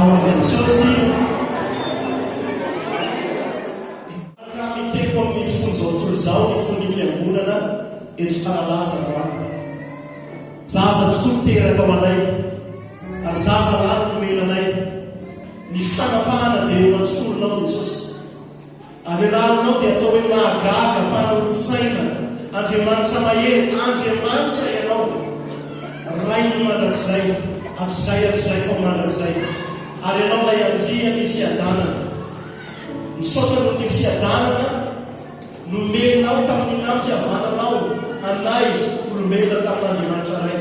Jesosy miteko amin'ny fony zao tontolo izao ny fony fiangonana eto Fitaralaza zaza tokoa miteraka ao anay ary zaza rano nomenanay ny fanapahana dia natsolonao Jesosy avenarinao dia atao hoe mahagaga mpanolotsaina Andriamanitra mahery Andriamanitra ianao ray ny mandrakizay hatrizay kao mandrakizay ary ianao lay andria ny fiadanana misaotra noho ny fiadanana nomenao tamin'ny nampihavananao anay olombelona tamin'Andriamanitra ray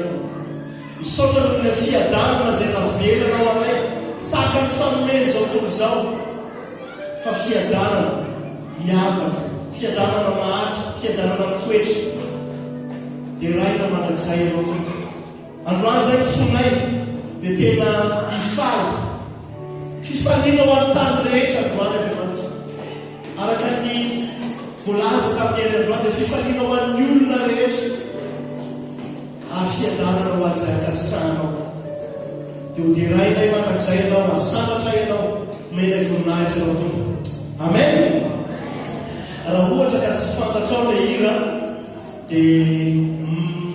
misaotra noho ny fiadanana izay navelanao anay tsy tahaka ny fanomeny zao tontolo izao fa fiadanana miavaka fiadanana mahatry fiadanana mitoetra dia raina mandrakizay ianao tompoko androany zay fonay dia tena ifaly fifaliana ao amin'ny tany rehetra androany Andriamanitra araka ny voalaza tamin'ny androany dia fifaliana ao amin'ny olona rehetra ary fiadanana ho an'izay akasitrahanao dia ho dirainay mandrakizay ianao masamatra ianao menay voninahitra ianao tompoko amen. Raha ohatra ka tsy fantatrao le hira dia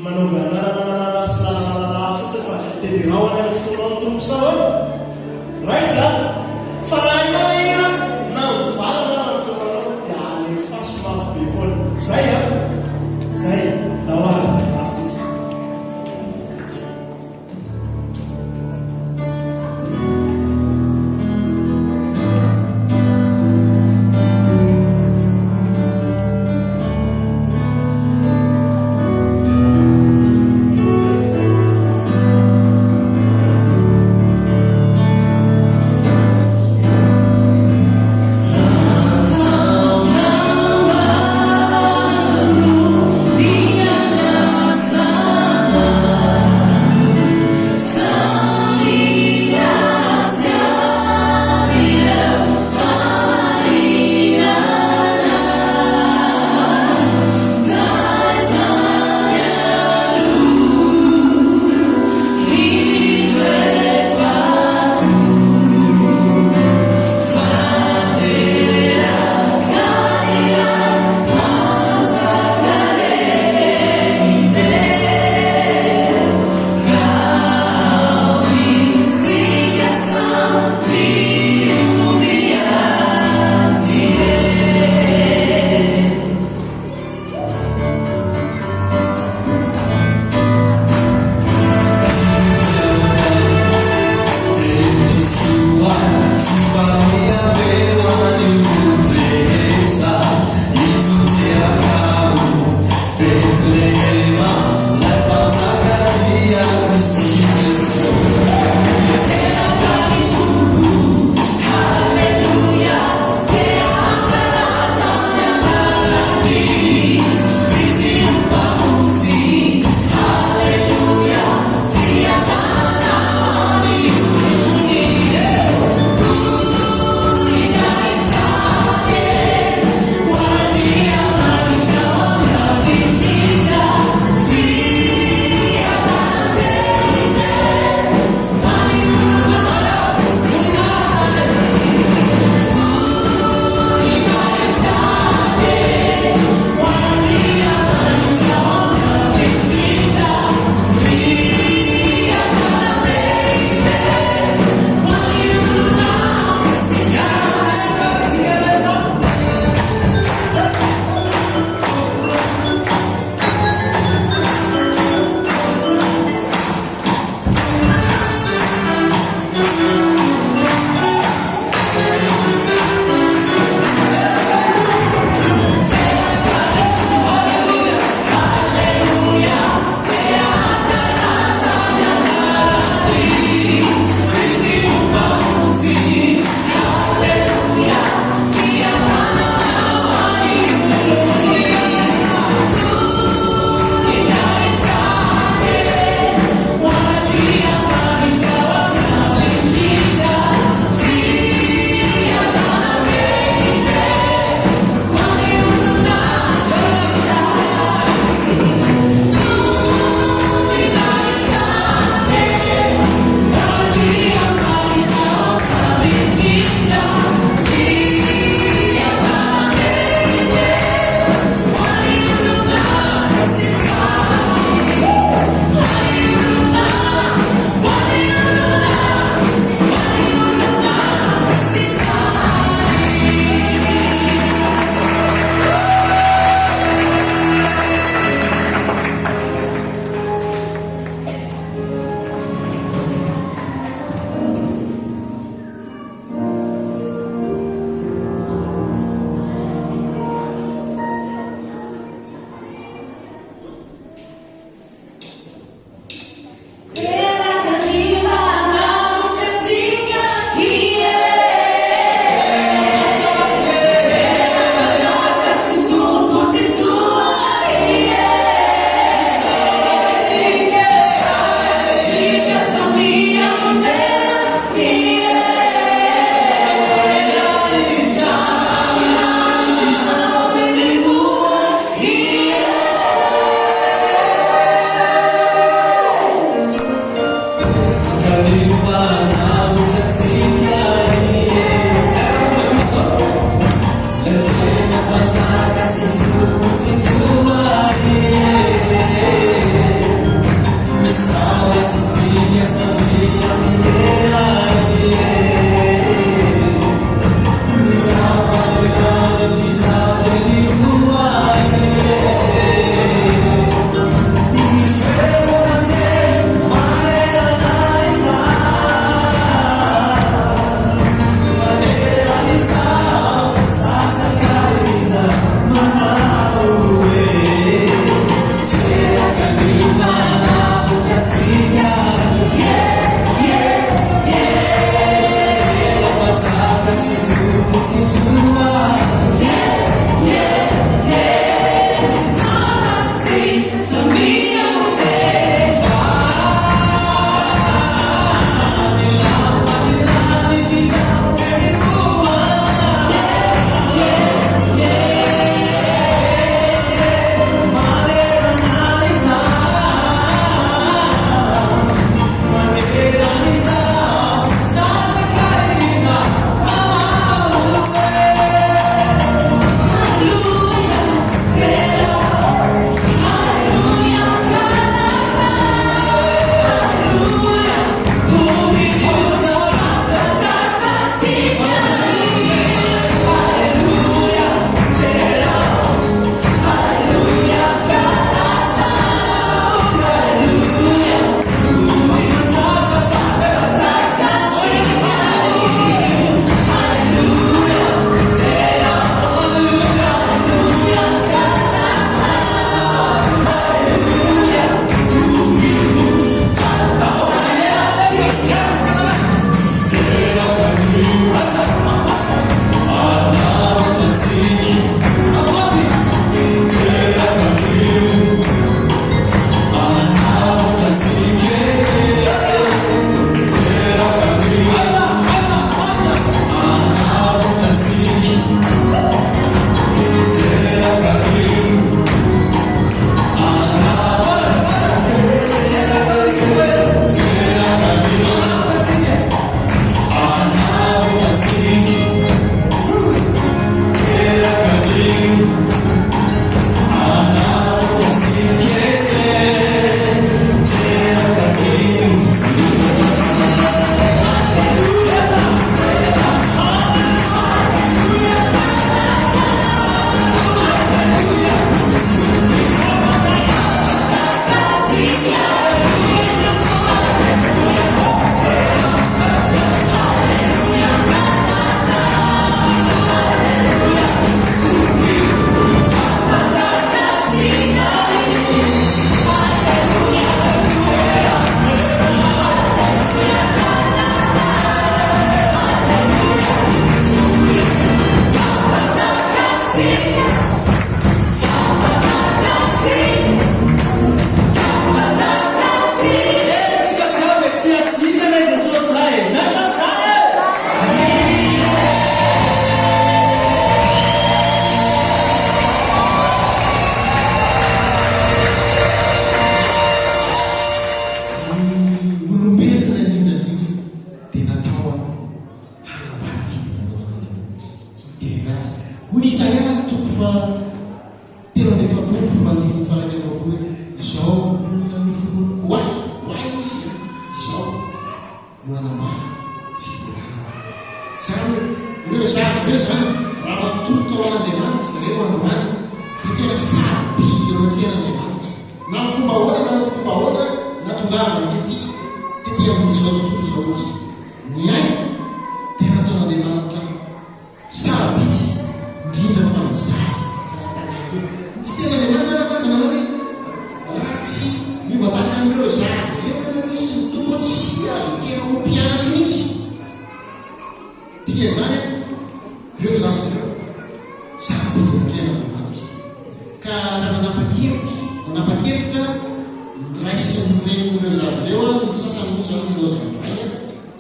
manaovy nanananana sy nananana fotsiny fa dia dirao any amin'ny fonao tompo sao raitra fa raha ianao le hira na mivalana na fonanao dia alefa somafy be foana zay zay dahoara asika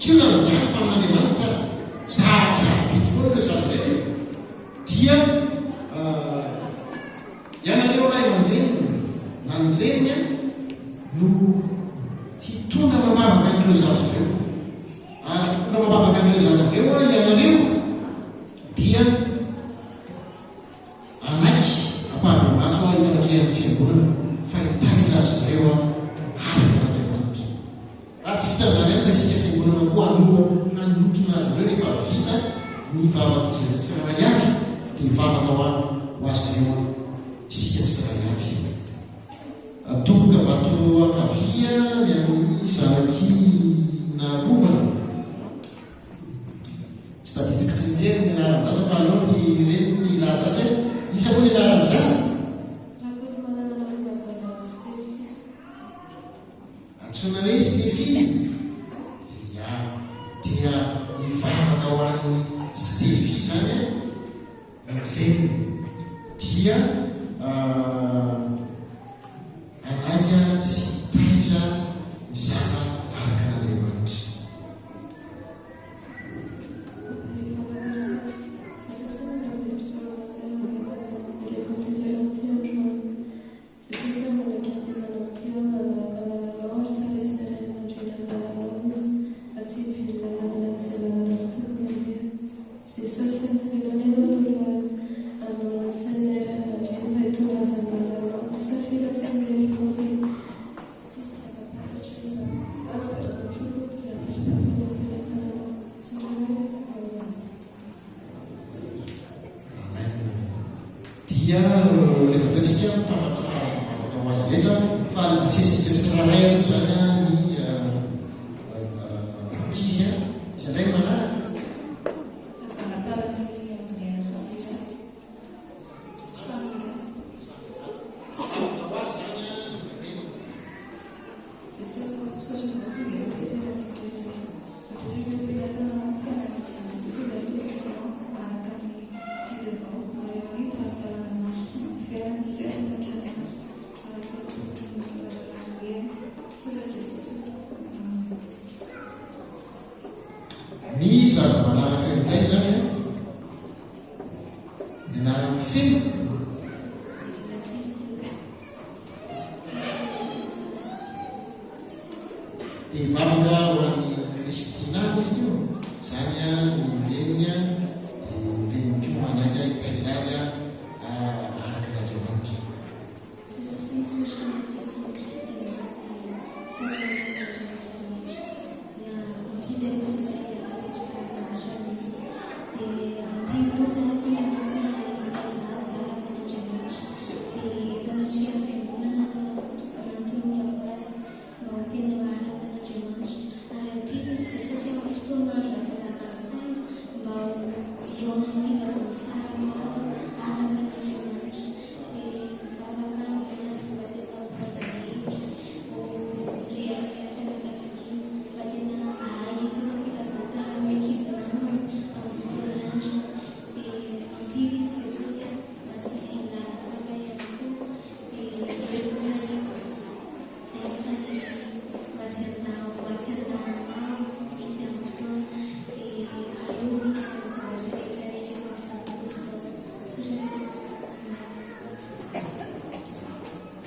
Children zany fa n'Andriamanitra sarosarobidy foana ireo zaza zay dia ianareo ray aman-dreny na ny reniny no hitondra mamavaka an'ireo zaza ireo ary hitondra mamavaka an'ireo zaza ireo ianareo dia anaiky ampahambemaso hitanatrehan'ny fiangonana fa hitaiza azy ireo araka n'Andriamanitra ary tsy vita zany any fa isika fiangonana koa hanotrona azy ireo rehefa vita ny vavaka izy tsiraray avy dia vavaka ho azy ireo isika tsiraray avy atoboka vato akavia ny amin'ny zanaky narovana tsy taditsika tsinjery ny anaran'ny zaza fa aleo ny reny ny lazaza isa koa ny anaran'ny zaza antsona hoe Stefy ia dia ivavaka ho an'ny Stefy zany reny dia anaika sy taiza ny zaza araka n'Andriamanitra rehefatsika tamatao azy rehetra fa asesika tsiraray aloha zany ny ankizy izay ndray manaraka ny zaza manaraka indray zany nianarany feno dia vavaka ho an'ny Kristina izy tio zany ny reniny reniny ko manaka itay zaza araka n'Andriamanitra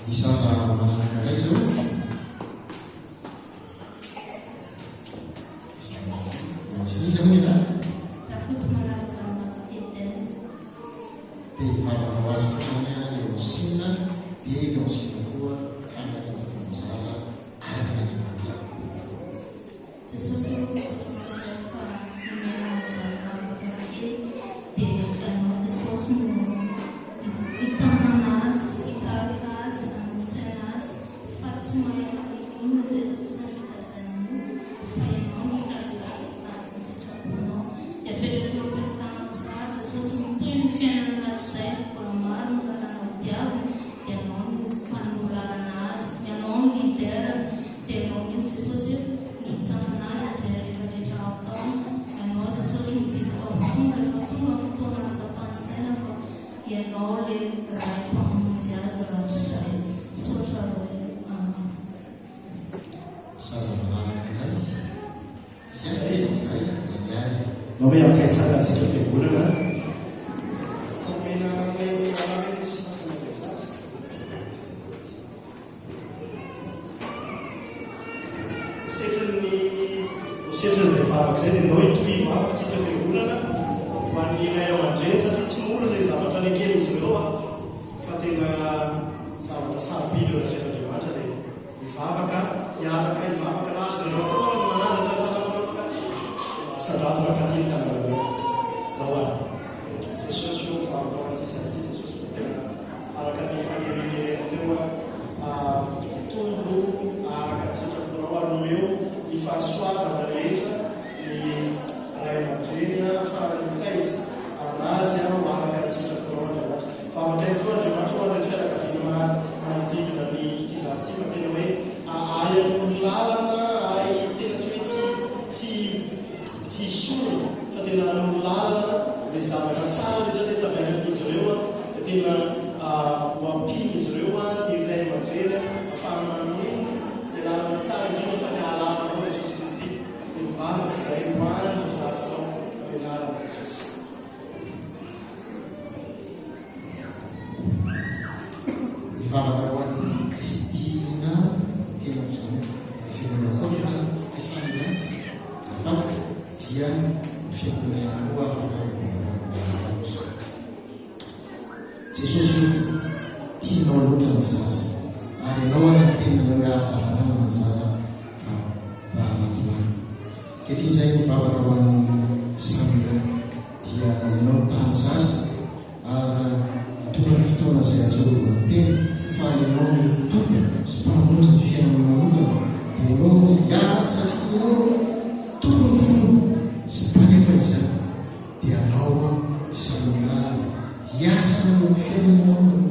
ny zaza manaraka ray zao iza moa ena dia vavaka ho azy koa zany eo ansina dia eo ansina koa hanatiny zaza araka n'Andriamanitra no hoe amin'ny fiaintsaratsika fiangonana setrany zay vavaka zay dia nao itoy vavatsika fiangonana hoan'ny ilay ao andreny satria tsy mora ilay zavatra ny kely izy ireo fa tena zavatra sabily eo an'Andriamanitra dia mivavaka hiaraka hivavaka nazo ireo mananatra sadrato makatiny taminareo dahoany Jesosy io mivavaka ao an'ity sazy ity Jesosy ko tena araka ny fanirian'ireny teo tombo araka ny sitraponao ary nomeo ny fahasoavana rehetra ny ray aman-dreny farany mitaiza anazy araka ny sitraponao Andriamanitra vavaka itoa Andriamanitra ho an'ny fianakaviana manodidina ny ity zazy ity fa tena hoe ay amin'ny lalana ay tena tsy tsy sorona fa tena amin'ny lalana zay zavatra tsara rehetrarehetra avy any amin'izy ireo dia tena ho ampiny izy ireo ny ray aman-dreny afahana amin'iny zay lalana tsara indrindra fa ny ahalala ao Jesosy Kristy dia mivavaka zay hoandro zazy zao ampianarana Jesosy. Mivavaka ho an'ny Kristina tena amin'izany fiangonana Kristina zavatra dia fiangonana ho afaka Jesosy tianao loatra ny zaza ary ianao ary tenanao hoe azaranana ny zaza raha anatinany ketia izay mivavaka ho an'ny Samuel dia ianao tany zaza ary tonga ny fotoana izay ajarovana tena fa ianao ny tompo sy mpamonjy ny fiainana manokana dia ianao hiasa satria ianao tompony fomba sy mpanefa izany dia anao Samuel hiasa ny fiainana manokana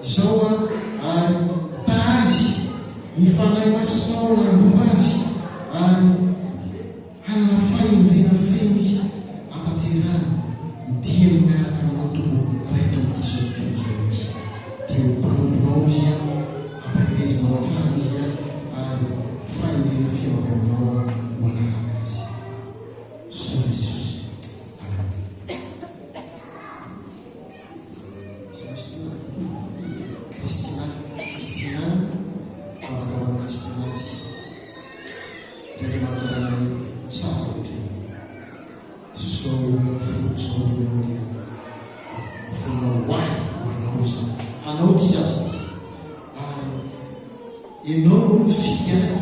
izao ary tazy mifanahy masinao nambomba azy ary hanana fahendrena feno izy ampaterana dia miaraka aminao tombo raika amin'ity zao tontolo zao ity dia mpanomponao izy ampahirezinao an-trano izy ary fahendrena feno avy aminao manaraka azy soa Jesosy. Kristina afaka ho an'ny Kristina tsy dia mandaranay tsara ohatra zao zao dia fonao hoay hoanao izy anao ty zazy ty ary ianao no mifigana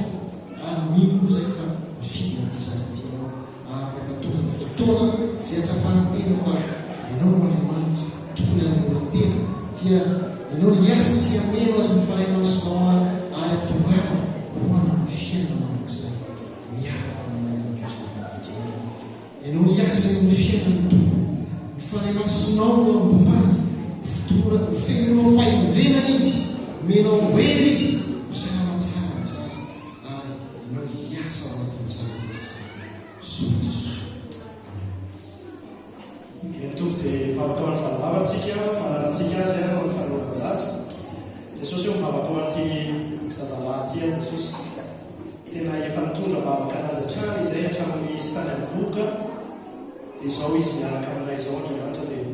ary mino zay fa mifigana ty zazy ty anao ary rehefa tonga ny fotoana zay atsapahantena fa ianao no Andriamanitra tokony anoratena dia ianao niasa tsy ameno azy mifanahy masinao ary atongana hoana ny fiainana manok'izay miaraka aminay Jesosy ianao niasa ny fiainana tompo mifanahy masinao no ambomba azy fotoana fenonao fahendrena izy menao hery izy hosainana tsara ny zaza ary ianao hiasa ao anatin'izany soa Jesosy. Ny tompo dia mivavaka ho an'ny fahavavatsika mananatsika azy ao ny fahalovana zaza Jesosy io mivavaka ho an'ity zazalahy ty Jesosy tena efa nitondra mivavaka anazy hatrany izay hatramin'ny sy tany amivoka dia izao izy miaraka aminay izao Andriamanitra dia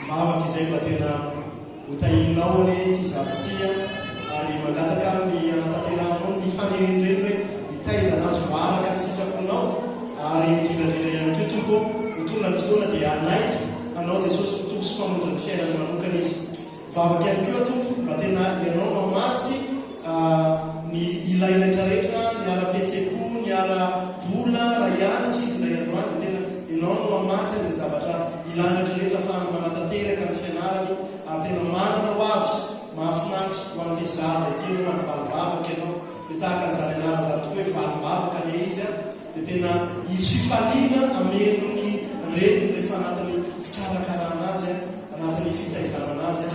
mivavaka izay mba tena hotahirinao any ty zazy ty ary mangataka ny anatanteranao ny fanirian'ireny hoe hitaiza anazy ho araka ny sitraponao ary indrindrandrindra ihany koa tompo mitondra ny fotoana dia anaiky anao Jesosy tompo sy mpamonjy ny fiainana manokana izy vavaka ihany koa tompo mba tena ianao mamatsy ny ilaina rehetrarehetra ny ara-petseko ny ara-bola raha ianatra izy ilay androany tena ianao no mamatsy izay zavatra ilaina rehetrarehetra fa manatanteraka ny fianarany ary tena manana ho avy mahafinaritra ho an'ity zaza ity no manivalibavaka ianao dia tahaka an'izany anarana zany tokoa hoe valibavaka le izy dia tena izy fifaliana ameno ny reniny rehefa anatin'ny fikarakarana azy anatin'ny fitaizana azy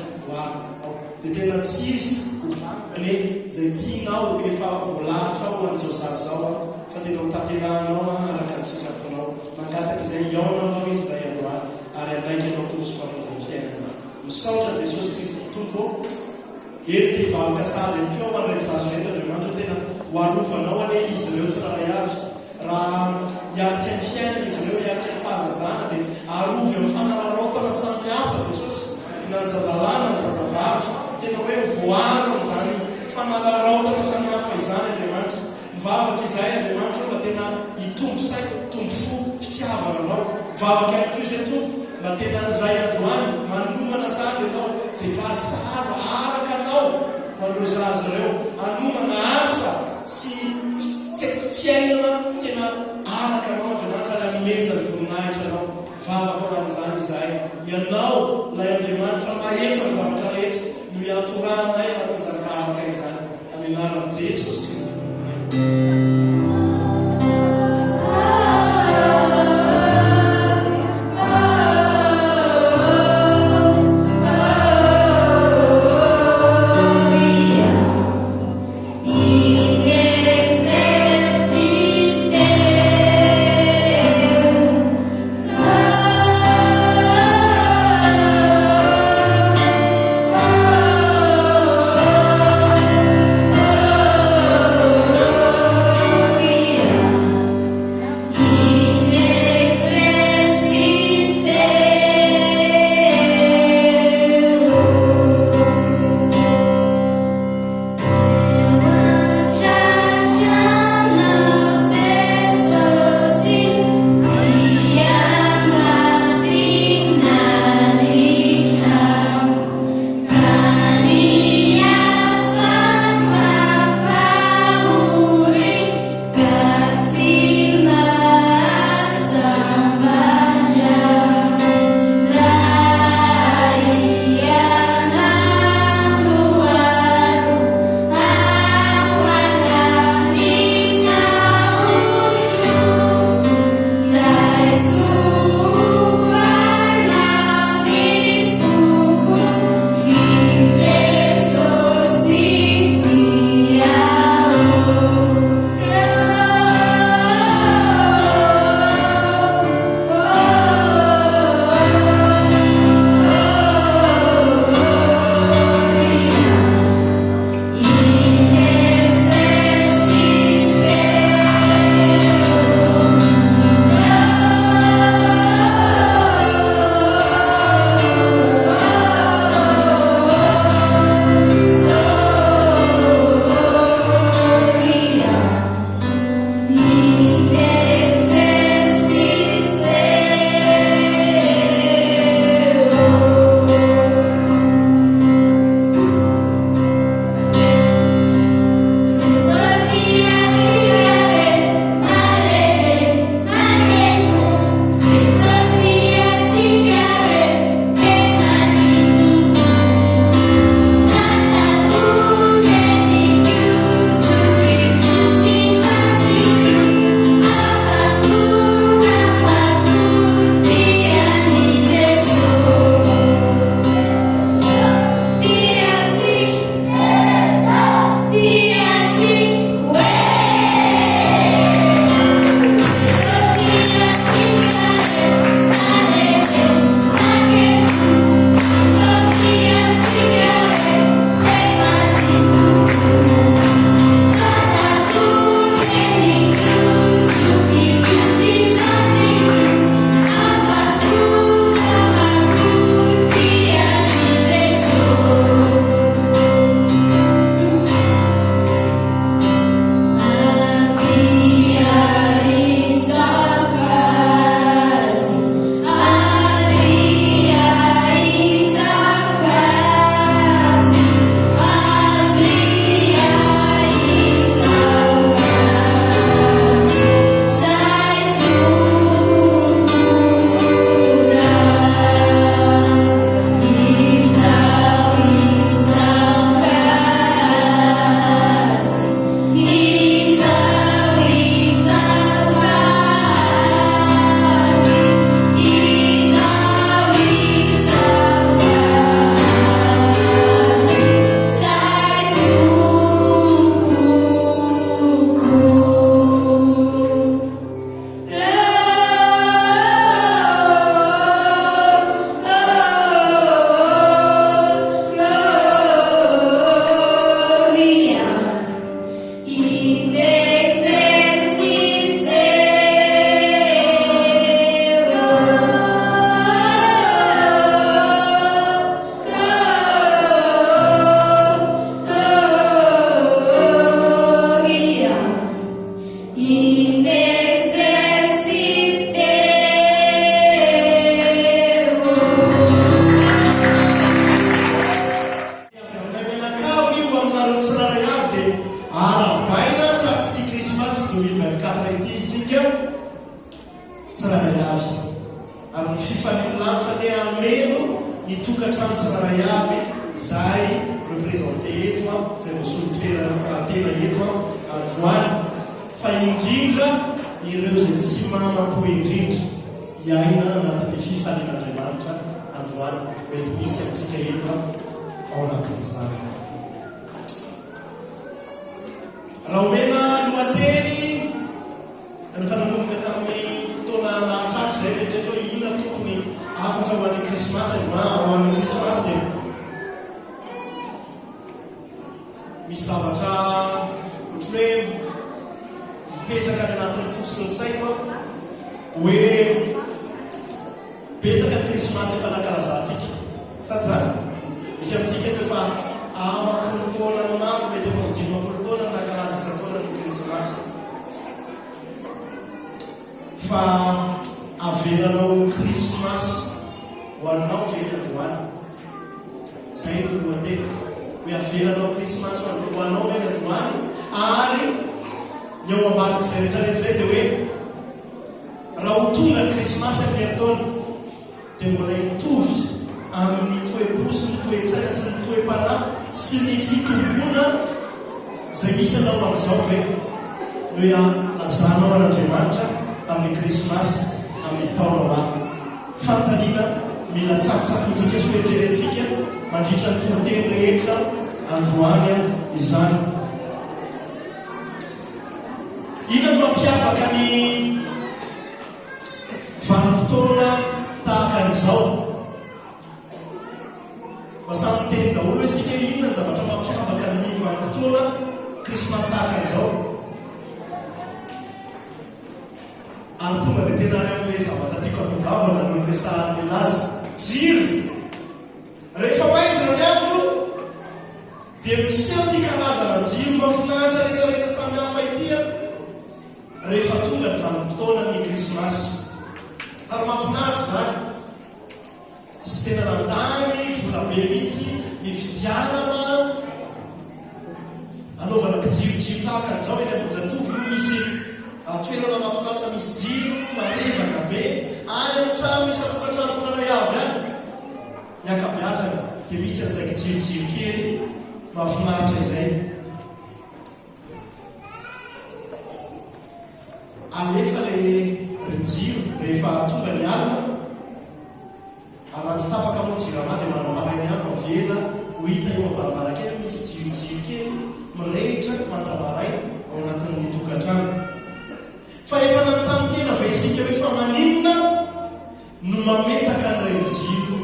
dia tena tsisy hoe zay tianao efa voalahatra ao an'izao zaza zao fa tena hotaterahanao araka ny sitraponao mangataka izay iaonanao izy mba androany ary anaiky anao tompo sy mpamonjy ny fiainana misaotra Jesosy Kristy tompo eny dia vavaka sady ny keo an'ilay zazo rehetra Andriamanitra tena ho arovanao ane izy ireo tsiraray avy raha hiasika ny fiainana izy ireo, hiasika ny fahazazana dia arovy amin'ny fanararaotana samy hafa Jesosy na ny zazalahy na ny zazavavy tena hoe voaro amin'izany fanararaotana samy hafa izany Andriamanitra. Mivavaka izay Andriamanitra mba tena hitombo saina, hitombo fo fitiavana anao, mivavaka ihany koa izay tompo mba tena ndray androany manomana zany ianao izay vady zaza araka anao man'ireo zaza ireo, hanomana asa sy fiainana tena araka anao Andriamanitra na nomezany voninahitra anao. Vavaka ho amin'izany izahay, ianao ilay Andriamanitra mahefa ny zavatra rehetra no hiatoranay anatin'izany vavaka izany amin'ny anaran'i Jesosy Kristy. Oh tsiraray avy ary ny fifanillanitra le amelo ny tokantrano tsiraray avy zay représenté eto a zay vosolon-toerana tena eto a androany fa indrindra ireo zay tsy mamapo indrindra iaina anatin'ny fifanin'Andriamanitra androany mety misy amintsika eto a ao anatin'izany. raha omena lohateny ny fananomboka tamin'ny fotoana nahatratra zay rehetrrehetra hoe inona tokony afatra ho an'ny krismasy ho an'ny krismasy dia misy zavatra ohatry hoe mipetraka ny anatin'ny fo sy ny saina hoe betsaka ny krismasy efa nankalazantsika sady zany misy amintsika eto efa amapolo taona maro mety efa dimapolo taona nankalaza isa-taona ny krismasy fa avelanao krismasy ho anao veny androany zay no lohateny hoe avelanao krismasy ho anao veny androany ary ny ao ambariko zay rehetrarehetra zay dia hoe raha ho tonga ny krismasy amin'ny ataony dia mbola hitovy amin'ny toe-posy ny toe-tsaina sy ny toe-panahy sy ny fitombona zay misy anao amin'izao ve hoe lazanao an'Andriamanitra amin'ny krismasy amin'ny taona hoany fantaniana mila tsapotsapontsika sy hoetrerentsika mandritra ny tonteny rehetra androany izany. Inona mampiavaka ny vanim-potoana tahaka an'izao? Masamy teny daholo hoe sika inona ny zavatra mampiavaka ny vanim-potoana krismasy tahaka an'izao? Ary tonga dia tena any amin'ilay zavatra tiako atongavana no resahan'ny laza jiro. Rehefa maizina ny andro dia miseho ty karazana jiro mafinahitra rehetrarehetra samy hafa itya rehefa tonga ny vanim-potoana ny krismasy. Ary mafinahitra zany sy tena nandany vola be mihitsy ny fidianana anaovana kijirojiro tahaka an'izao eny Ambohijatovy no misy toerana mafinahitra misy jiro marevaka be any amin'ny trano misy atokantrano fonanay avy any ny akabeazana dia misy an'izay kijirojiro kely mafinahitra izay. Alefa le jiro rehefa tonga ny alina araha tsy tapaka moa jirama dia manambarany any avela ho hita eo avaravarankely misy jirojiro kely mirehitra mandramaray ao anatin'ny tokantrano. Fa efa nanontanytena ve isika hoe fa maninona no mametaka an'ireny jiro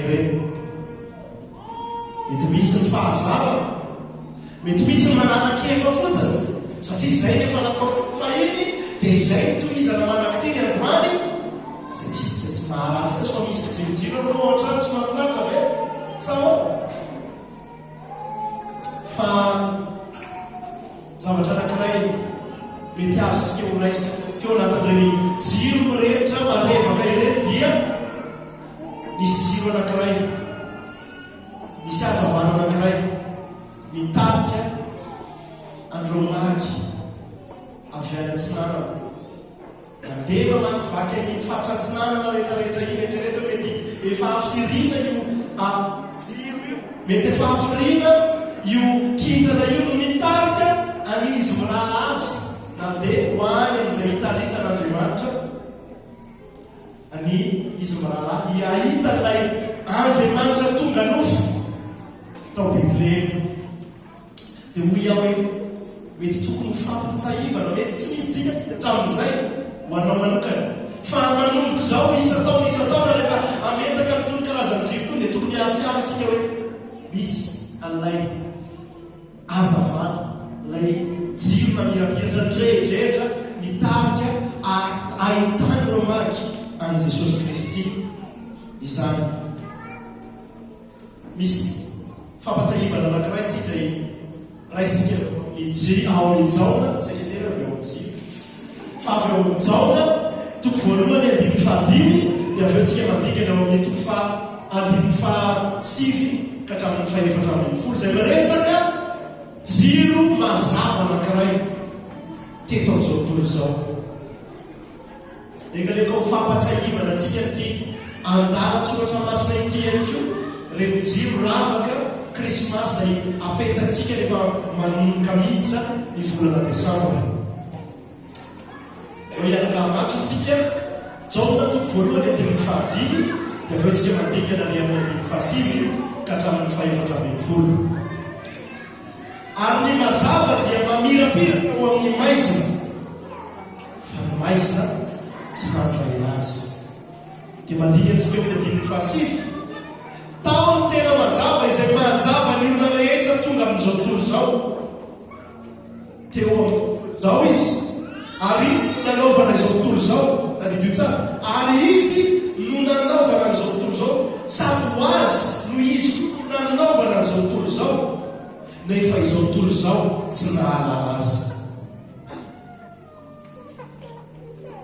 ireny? Mety misy ny fahazara, mety misy ny mananakefa fotsiny satria izay nefa natao fahiny dia izay tohizana manaky ty ny androany zay tsy maharatsika so misy kijirojiro no ohatrany tsy mahafinaritra ve sa fa zavatra anankiray mety azosika olaisika teo anatin'ireny jiro mirehitra marevaka ireny dia misy jiro anankiray, misy hazavana anankiray mitarika an'ireo maky avy any antsinanana mandeha manivaky ny faritra antsinanana rehetrarehetra iny rehetrarehetra mety efa afirina io jiro io, mety efa afirina io kintana io no mitarika an'izy mirala avy na dia ho any amin'izay hitaritan'Andriamanitra any izy mirala hiahita ilay Andriamanitra tonga nofo tao Betlehemy dia ho ia hoe mety tokony fampitsahivana mety tsy misy tsika hatramin'izay ho anao manokana fa manomboka izao isa-taona rehefa ametaka mitony karazany jiro koa dia tokony ahatsiaro isika hoe misy an'ilay hazavana ilay jiro namirapiratra nydrehetra mitarika ahitany ireo maky an'i Jesosy Kristy izany. Misy fampatsahivana anankiray ty zay raisika ao mijaona zay tena avy ao jiro fa avy ao mijaona toko voalohany andimy fahadimy dia avy eo tsika mandingana ao amin'ny toko andimy fahasivy ka hatramin'ny faefatra ambin'ny folo zay miresaka jiro mazava anankiray teto amin'izao tontolo izao. egaleko mifampatsahivana atsika ty andalatsoratra masina ity ihany ko reo jiro ravaka krismasy zay apetatsika rehefa manomboka miditra ny volana desambra. eo ianaka maky isika jaona toko voalohany adiny fahadimy dia aveo tsika mandekana ny amin'ny adiny fahasivy ka hatramin'ny faefatra ambin'ny folo. Ary ny mazava dia mamirapira ho amin'ny maizina fa ny maizina tsy mandray azy. Dia mandika antsika amin'ny adiny fahasivy tao ny tena mazava izay mazava ny olona rehetra tonga amin'izao tontolo izao teo zao izy ary nanaovana izao tontolo izao tadidio tsara ary izy no nanaovana izao tontolo izao sady ho azy no izy nanaovana izao tontolo izao nefa izao tontolo izao tsy nahalala azy.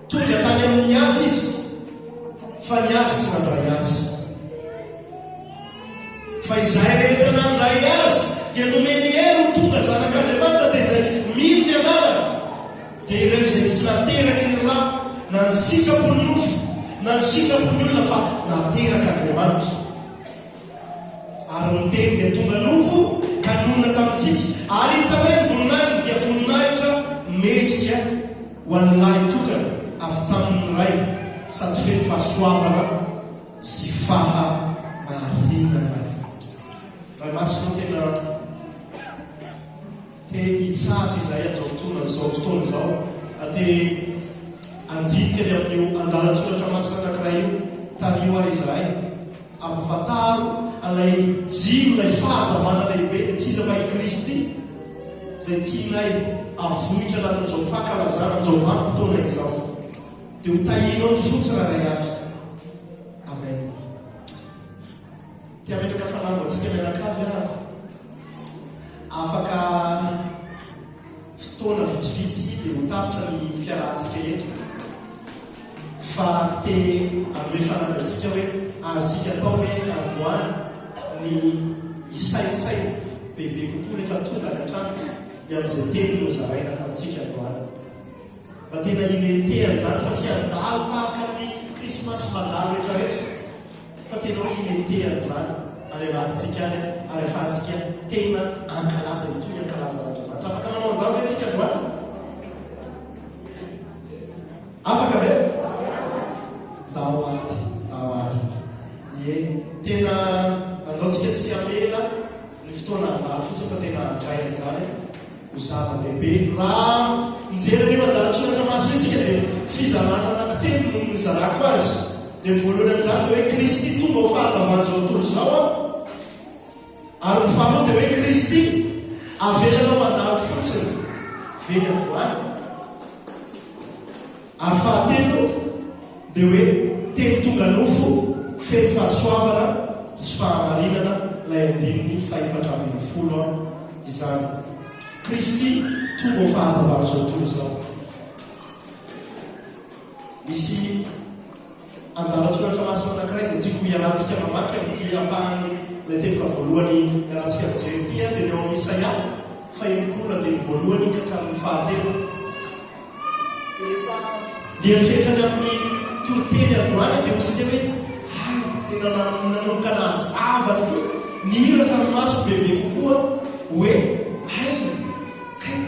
Tonga tany amin'ny azy izy fa ny azy tsy nandray azy. Fa izay rehetra nandray azy dia nomeny hery ho tonga zanak'Andriamanitra dia izay mino ny anarana dia ireo izay tsy nateraky ny raha na ny sitrapo ny nofo na ny sitrapo ny olona fa nateraky Andriamanitra. Ary ny teny dia tonga nofo ka nonona tamintsika ary hita hoe ny voninahitra dia voninahitra metrika ho an'ny lahy tokana avy tamin'ny ray sady feno fahasoavana sy fahamarinana. Raha masina tena te hitsatra izay amin'izao fotoana izao ate andika ny amin'io andalatsoratra masina anankiray io tanio ary izahay ampafataro alay jiro lay fahazavana lehibe dia tsy iza fa i Kristy izay tianay avohitra anatin'izao fankalazana amin'izao vanim-potoana izao dia ho tahino ny fotsiny rahay avy. Amen. Tia metraka fanambo antsika mianakavy avy afaka fotoana vitsivitsy dia ho tapitra ny fiarahantsika eto fa te anome fanambo antsika hoe azika atao hoe androany ny isaitsay bebe kokoa rehefa tonga ny antrano dia amin'izay teny no zaraina tamintsika androany fa tena imenteany zany fa tsy andalo tahaka ny krismasy mandalo rehetrarehetra fa tena hoe imenteany zany ary alatsika any ary afahantsika tena ankalaza itoy ankalaza n'Andriamanitra. Afaka manao an'izany ve tsika androany? Afaka ve? Dao ary ie tena andaotsika tsy amela ny fotoana andalo fotsiny fa tena andray an'izany ho zava-dehibe. Raha mijery an'io andalatsoratra masina itsika dia fizarana anankitelo no nizarako azy dia ny voalohany amin'izany hoe Kristy tonga ho fahazavana izao tontolo izao ary ny faharoa dia hoe Kristy avelanao mandalo fotsiny veny androany ary fahatelo dia hoe teny tonga nofo feno fahasoavana sy fahamarinana lay andininy faefatra ambin'ny folo izany. Kristy tonga ho fahazavana izao tontolo izao. Misy andalatsoratra masina anankiray izay tiako hiarantsika mamaky amin'ity ampahany ilay teboka voalohany iarahantsika mijery ity dia eo amin'ny Isaia faherompolo dia ny voalohany ka hatramin'ny fahatelo. Dia fetrany amin'ny toroteny androany dia hozy izay hoe tena nanomboka nazava sy nihiratra ny maso bebe kokoa hoe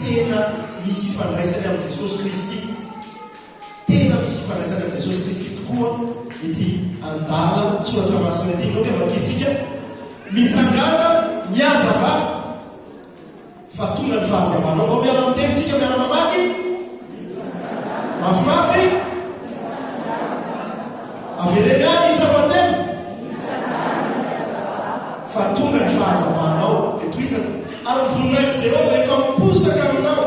tena misy ifandraisany amin'ny Jesosy Kristy, tena misy ifandraisany amin'ny Jesosy Kristy tokoa ity andala soratra masina ity. Nao dia vakitsika mitsangana miazava fa tonga ny fahazavana. Mbao miara miteny tsika miara mamaky mafimafy avereny any isa-pateny fa tonga ny fahazavanao dia toizana ary voninahitra Jehova efa miposaka aminao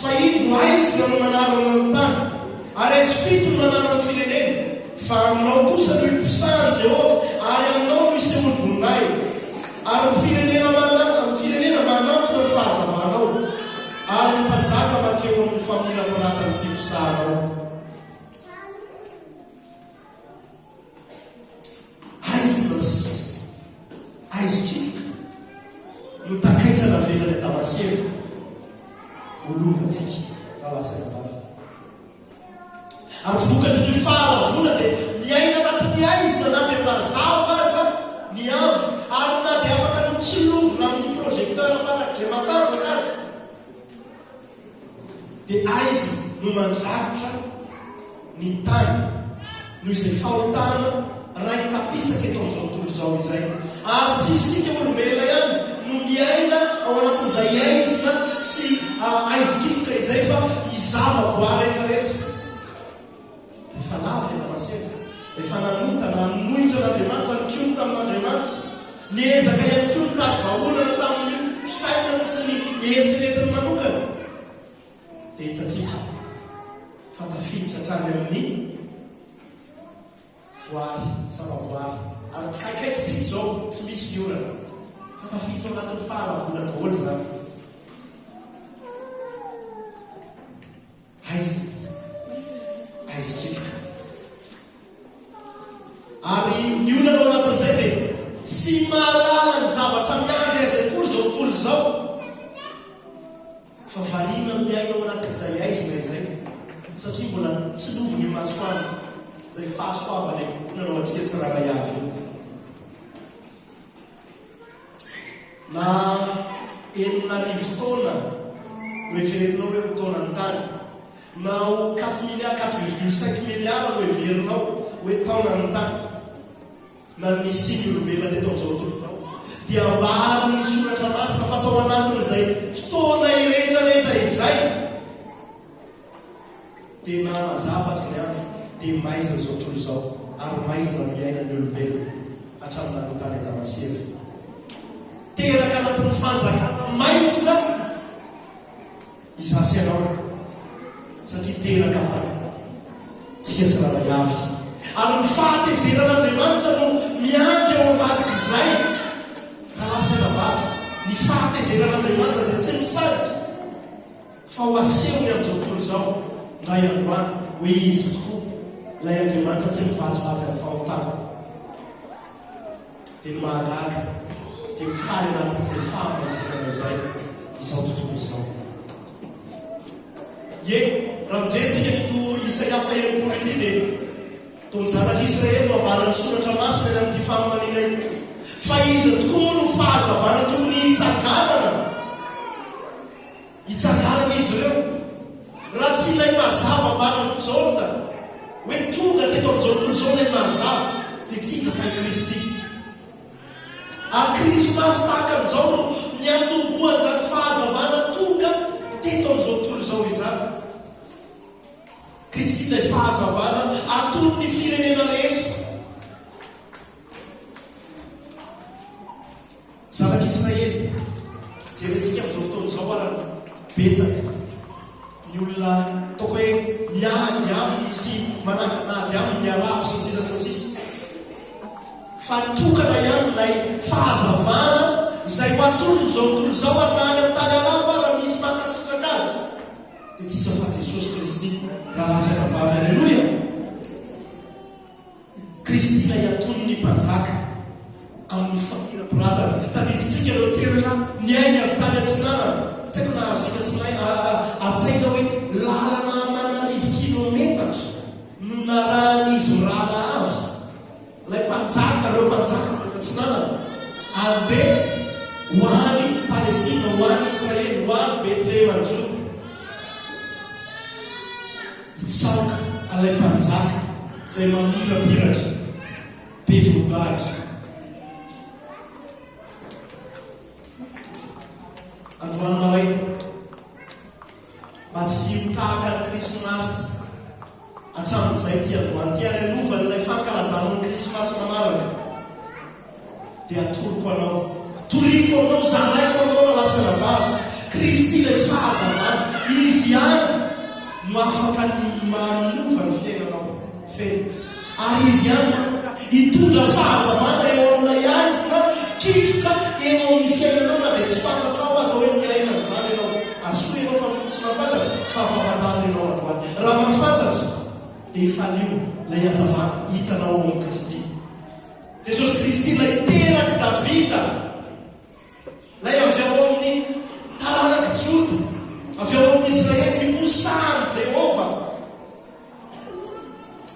fa indro aizina no manarana ny tany ary Espiritu no manarana ny firenena fa aminao kosa no iposahany Jehova ary aminao no isehoany voninahitra ary ny firenena manantona ny fahazavanao ary ny mpanjaka makeo amin'ny famonamonata ny fiposahanao. Aizo-kitika no takaitrana velany Damaseko olovatsika raha lasana vavy ary vokatry ny fahalavona dia miaina anatin'ny aizina na dia mazava aza ny andro ary na dia afaka no tsy lovona amin'ny projecteur farak'izay matanjaka azy dia aizy no mandrakotra ny tany noho izay fahotana ray kapisaka eto amin'izao tontolo izao izay ary tsy isika olombelona ihany no miaina ao anatin'izay aizina sy aizikitika izay fa izava-boary rehetrarehetra efa lava ena maseva efa nanotana nohitra an'Andriamanitra ny kiony tamin'Andriamanitra niezaka ihany koa nitady vaholana tamin'ny fisainana sy ny eritreretiny manokana dia hitatsika fatafiditra hatrany amin'ny voary zava-boary ary kaikaikytsika izao tsy misy miorana fatafiditra anatin'ny fahalavona daholo zany aizikitroka ary ny olana ao anatin'izay dia tsy mahalala ny zavatra miandry azy akory zao tontolo izao fa varina miaina ao anatin'izay aizina izay satria mbola tsy novo ny masoandro zay fahasoavany nanao antsika tsirana iavy na 7,000 taona noeritreretinao hoe taona ny tany na 4,5 milliards no heverinao hoe taona ny tany na misy ny olombelona teto amin'izao tontolo dia maro ny soratra masina fa tao anatin'izay fotoana irehetrarehetra izay dia na mazava azy ny andro dia maizina izao tontolo izao ary maizina miaina ny olombelona hatramin'ny nanotany Damaseva teraka anatin'ny fanjakana maizina izasy ianao satria teraka tany tsika tsy raha iavy ary ny fahatezeran'Andriamanitra no miandry ao ambadika izay raha lasa ela-bavy ny fahatezeran'Andriamanitra izay tsy misarika fa ho asehony amin'izao tontolo izao ndray androany hoe izy tokoa ilay Andriamanitra tsy mivazivazy amin'ny fahotana dia ny mahagaga dia mifaly anatin'izay fahamasinana izay izao tontolo izao raha mijentsika mito Isaia 2 ity dia tony zanak'Israely no avana ny soratra masina eny amin'ity fahamanina ity fa izy tokoa no fahazavana tokony hitsaganana izy ireo raha tsy ilay mazava marako zaona hoe tonga teto amin'izao tontolo izao ilay mazava dia tsy iza fa Kristy ary Krismasy tahaka an'izao no niatomboan'izany fahazavana tonga teto amin'izao tontolo izao izany Kristy ilay fahazavana atony ny firenena rehetra zanak'Israely jerentsika amin'izao fotoana izao arany betsaka ny olona toko hoe miady aminy sy manady aminy miaravo sy ny sisa sy ny sisa fa tokana ihany ilay fahazavana izay ho atony n'izao tontolo izao ary na any amin'ny tany arabo raha misy mankasitraka azy dia tsy isa fa Jesosy Kristy raha lasa anabavy alleloia Kristy ilay atony ny mpanjaka amin'ny famirapiratana tadiditsika ireo terina ny ainy avy tany atsinanana tsy haiko na arsika tsinay atsaina hoe lalana manarivo kilometatra no naran'izy mirala avy ilay mpanjaka reo mpanjaka atsinanana andeha ho any Palestina ho any Israely ho any Betlehem any Juda hitsaoka ilay mpanjaka izay mamirapiratra be vongahitra androany maraina matsimo tahaka ny Krismasy hatramin'izay ty androany ty ary alovany ilay fankalazana ny Krismasy manaraka dia atoroko anao toriko anao zanaiko anao lasa nabavy Kristy ilay fahazavana izy ihany no afaka ny manova ny fiainanao feno ary izy ihany hitondra fahazavana eo amin'ilay aizina kitroka eo amin'ny fiainanao na dia tsy fantatrao aza hoe miaina n'izany ianao asoa ianao fa tsy mahafantatra fa mahafantarina ianao androany raha mahafantatra dia efanio ilay hazavana hitanao ao amin'ny Kristy Jesosy Kristy ilay teraky Davida ilay avy ao amin'ny taranaky Joda avy ao amin'ny Israely ny mosahany Jehova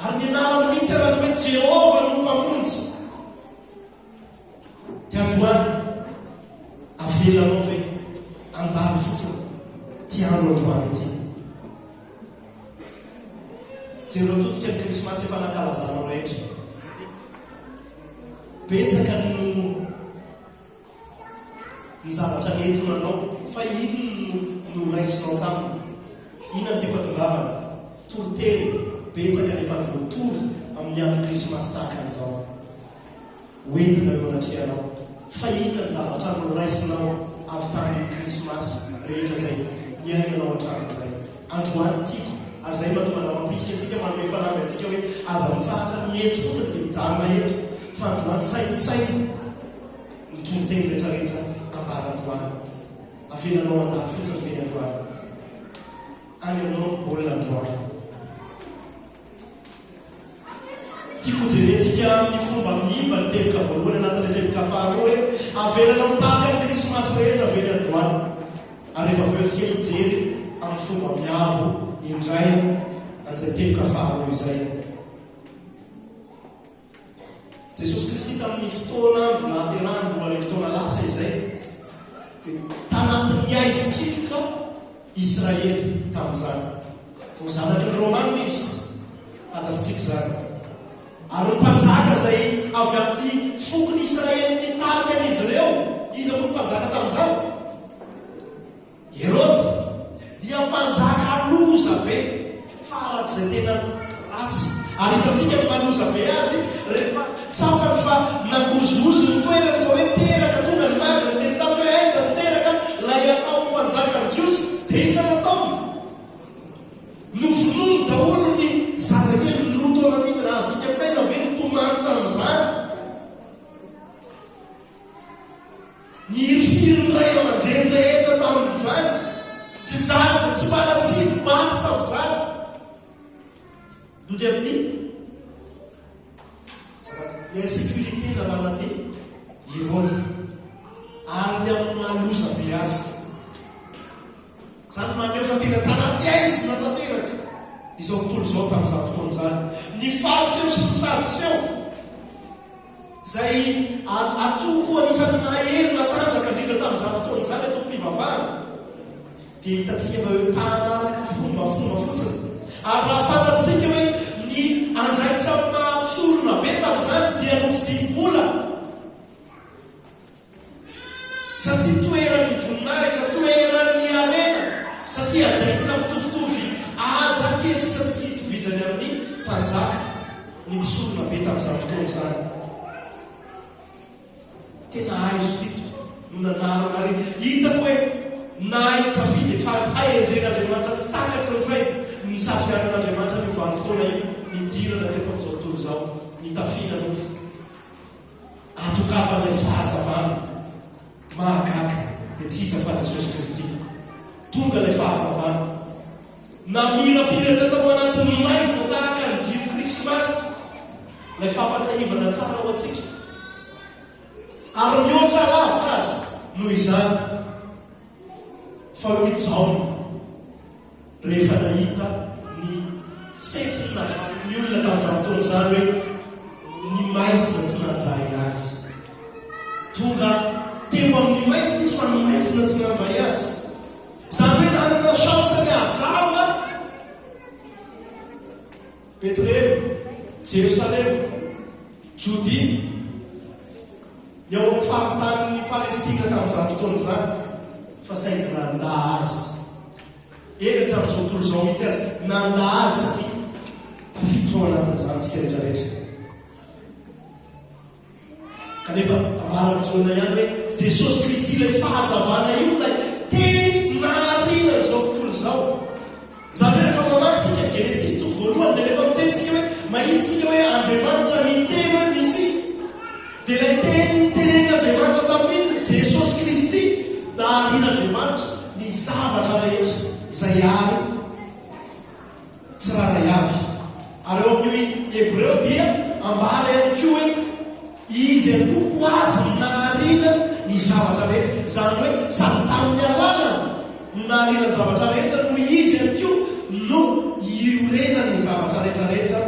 ary ny anarany mihitsy arany hoe Jehova no mpamonjy. Tiandroany avelanao ve andalo fotsiny tiandro androany ity. Jereo totika ny krismasy efa nankalazanao rehetra. Betsaka ny zavatra nentonanao fa ino no raisinao taminy. Inona ny tefatongavana toroteny betsaka nefa voatory amin'ny andro krismasy tahaka an'izao. Hoentina eo anatrianao fa inona ny zavatra no raisinao avy tamin'ny krismasy rehetra zay niainanao hatrany zay. Androany tika ary zay mahatonga da mampisika antsika manome fanavy antsika hoe aza mitsahatra mihetso fotsiny dia mijanona eto fa androany sainsainy ny tonteny rehetrarehetra ambara androany. Avenanao andalo fotsiny veny androany. Any aminao baolina androany. Tiako jerentsika amin'ny fomba mihimba ny teboka voalohany anatin'ilay teboka faharoa hoe avelanao tahaka amin'ny krismasy rehetra veny androany. Ary rehefa avy eo antsika hijery amin'ny fomba miabo indray an'izay teboka faharoa izay. Jesosy Kristy tamin'ny fotoana nahaterahany mbola ilay fotoana lasa izay dia tanatin'ny aizikitroka Israely tamin'izany. Vao zanak'ny Rômanina izy, fantatritsika zany. Ary ny mpanjaka izay avy amin'ny fokony Israely nitarika an'izy ireo, izy moa mpanjaka tamin'izany. Herôdy dia mpanjaka loza be, farak'izay tena ratsy. Ary hitantsika maloza be azy rehefa tsapany fa nagozozo ny toerany fa hoe teraka tonga ny marina teny tamin'ny hoe aiza ny teraka lay atao mpanjaka ny Jiosy dia inona nataony? Novonono daholo ny zazakely ny loto anamidina azontsika an-tsaina ve nitomany tamin'izany. Ny hirifiry ny ray aman-dreny rehetra tamin'izany dia zaza tsy manatsiny maty tamin'izany. Dody amin'ny insécurité nananany Herôdy ary ny amin'ny maloza be azy. Zany maneho fa tena tanaty aizy natanteraka izao tontolo izao tamin'izany fotoana izany. Ny fariseo sy ny sadiseo izay atoko anisan'ny nahery natanjaka indrindra tamin'izany fotoana izany atoko mpivavahana dia hitantsika fa hoe tanaraka fombafomba fotsiny. Ary raha fantatsika hoe ny andraikitra sorona be tamin'izany dia nofidim-bola satria toerany voninahitra, toerany arena, satria ajaikona mitovitovy ajakely sisa tsy hitovizany amin'ny mpanjaka ny misorona be tamin'izany fotoana izany. Tena aizo tito no nanarana ary hitako hoe naitsafidy fahendren'Andriamanitra tsy takatra an'izay misafian'Andriamanitra ny vanim-potoana io nidirana teto amin'izao tontolo izao nitafina nofo atokavan'ilay fahazavana mahagaga dia tsy hita fa Jesosy Kristy tonga ilay fahazavana namirapiratra tao anatin'ny maizina tahaka ny jiro krismasy ilay fampatsahivana tsara ho antsika ary mihoatra lavitra azy noho izany fa ho ijaona rehefa nahita ny setriny ny olona tamin'izany fotoana izany hoe ny maizina tsy nandray azy. Tonga teo amin'ny maizina izy fa ny maizina tsy nandray azy. Izany hoe nanana chanseny hazava Betlehemy, Jerosalema, Jodia, ny ao amin'ny fahatan'ny Palestina tamin'izany fotoana izany fa saingy nanda azy. Elatra amin'izao tontolo izao mihitsy azy nanda azy satria tafiditra ao anatin'izany tsika rehetrarehetra. Kanefa ambara amin'izao ihany hoe Jesosy Kristy ilay fahazavana io ilay teny nahariana izao tontolo izao. Izany hoe rehefa mamakytsika Genesis toko voalohany dia rehefa mitenitsika hoe mahitsika hoe Andriamanitra miteny hoe misy dia ilay teny tenen'Andriamanitra tamin'iny Jesosy Kristy naharian'Andriamanitra ny zavatra rehetra izay ary tsy raha avy. Ary eo amin'io Hebreo dia ambara ihany koa hoe izy atoko azy nahariana ny zavatra rehetra. Izany hoe sady tamin'ny alalana no nahariana ny zavatra rehetra no izy ihany koa no iorenany zavatra rehetrarehetra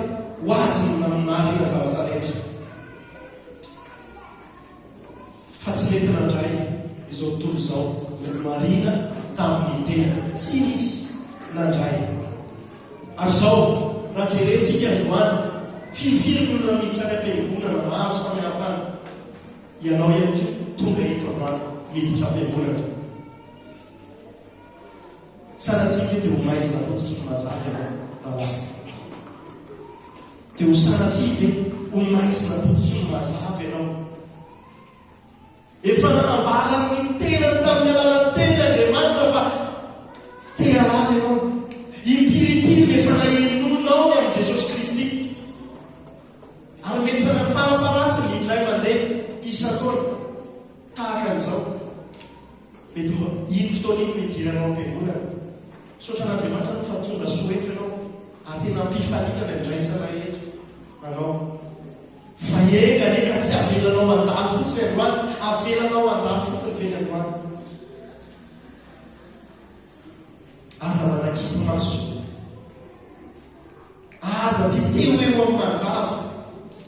ho azy marina zavatra rehetra fa tsy mety nandray izao tontolo izao marina tamin'ny tena tsy misy nandray ary zao raha jerentsika androany fifiry ny olona miditra any am-piangonana maro samy hafana ianao ihany ko tonga eto androany miditra am-piangonana sanatsika dia ho maizina fotsitry ny mazava ianao malaza dia ho sanatsika ho maizina fotsitry ny mazava ianao efa nanambalan'ny tenany tamin'ny alalan'ny tena Andriamanitra fa te-alala ianao impiripiry rehefa nahenonao ny amin'ny Jesosy Kristy ary mety sana farafaratsy ny indray mandeha isan-taona tahaka an'izao mety iny fotoana iny midiranao am-piangonana sotran'Andriamanitra no fa tonga soeto ianao ary tena ampifaliana ny andraisana eto anao fa engane ka tsy avelanao andalo fotsiny androany avelanao andalo fotsiny veny androany aza manakipy maso aza tsy teo eo amin'ny mazava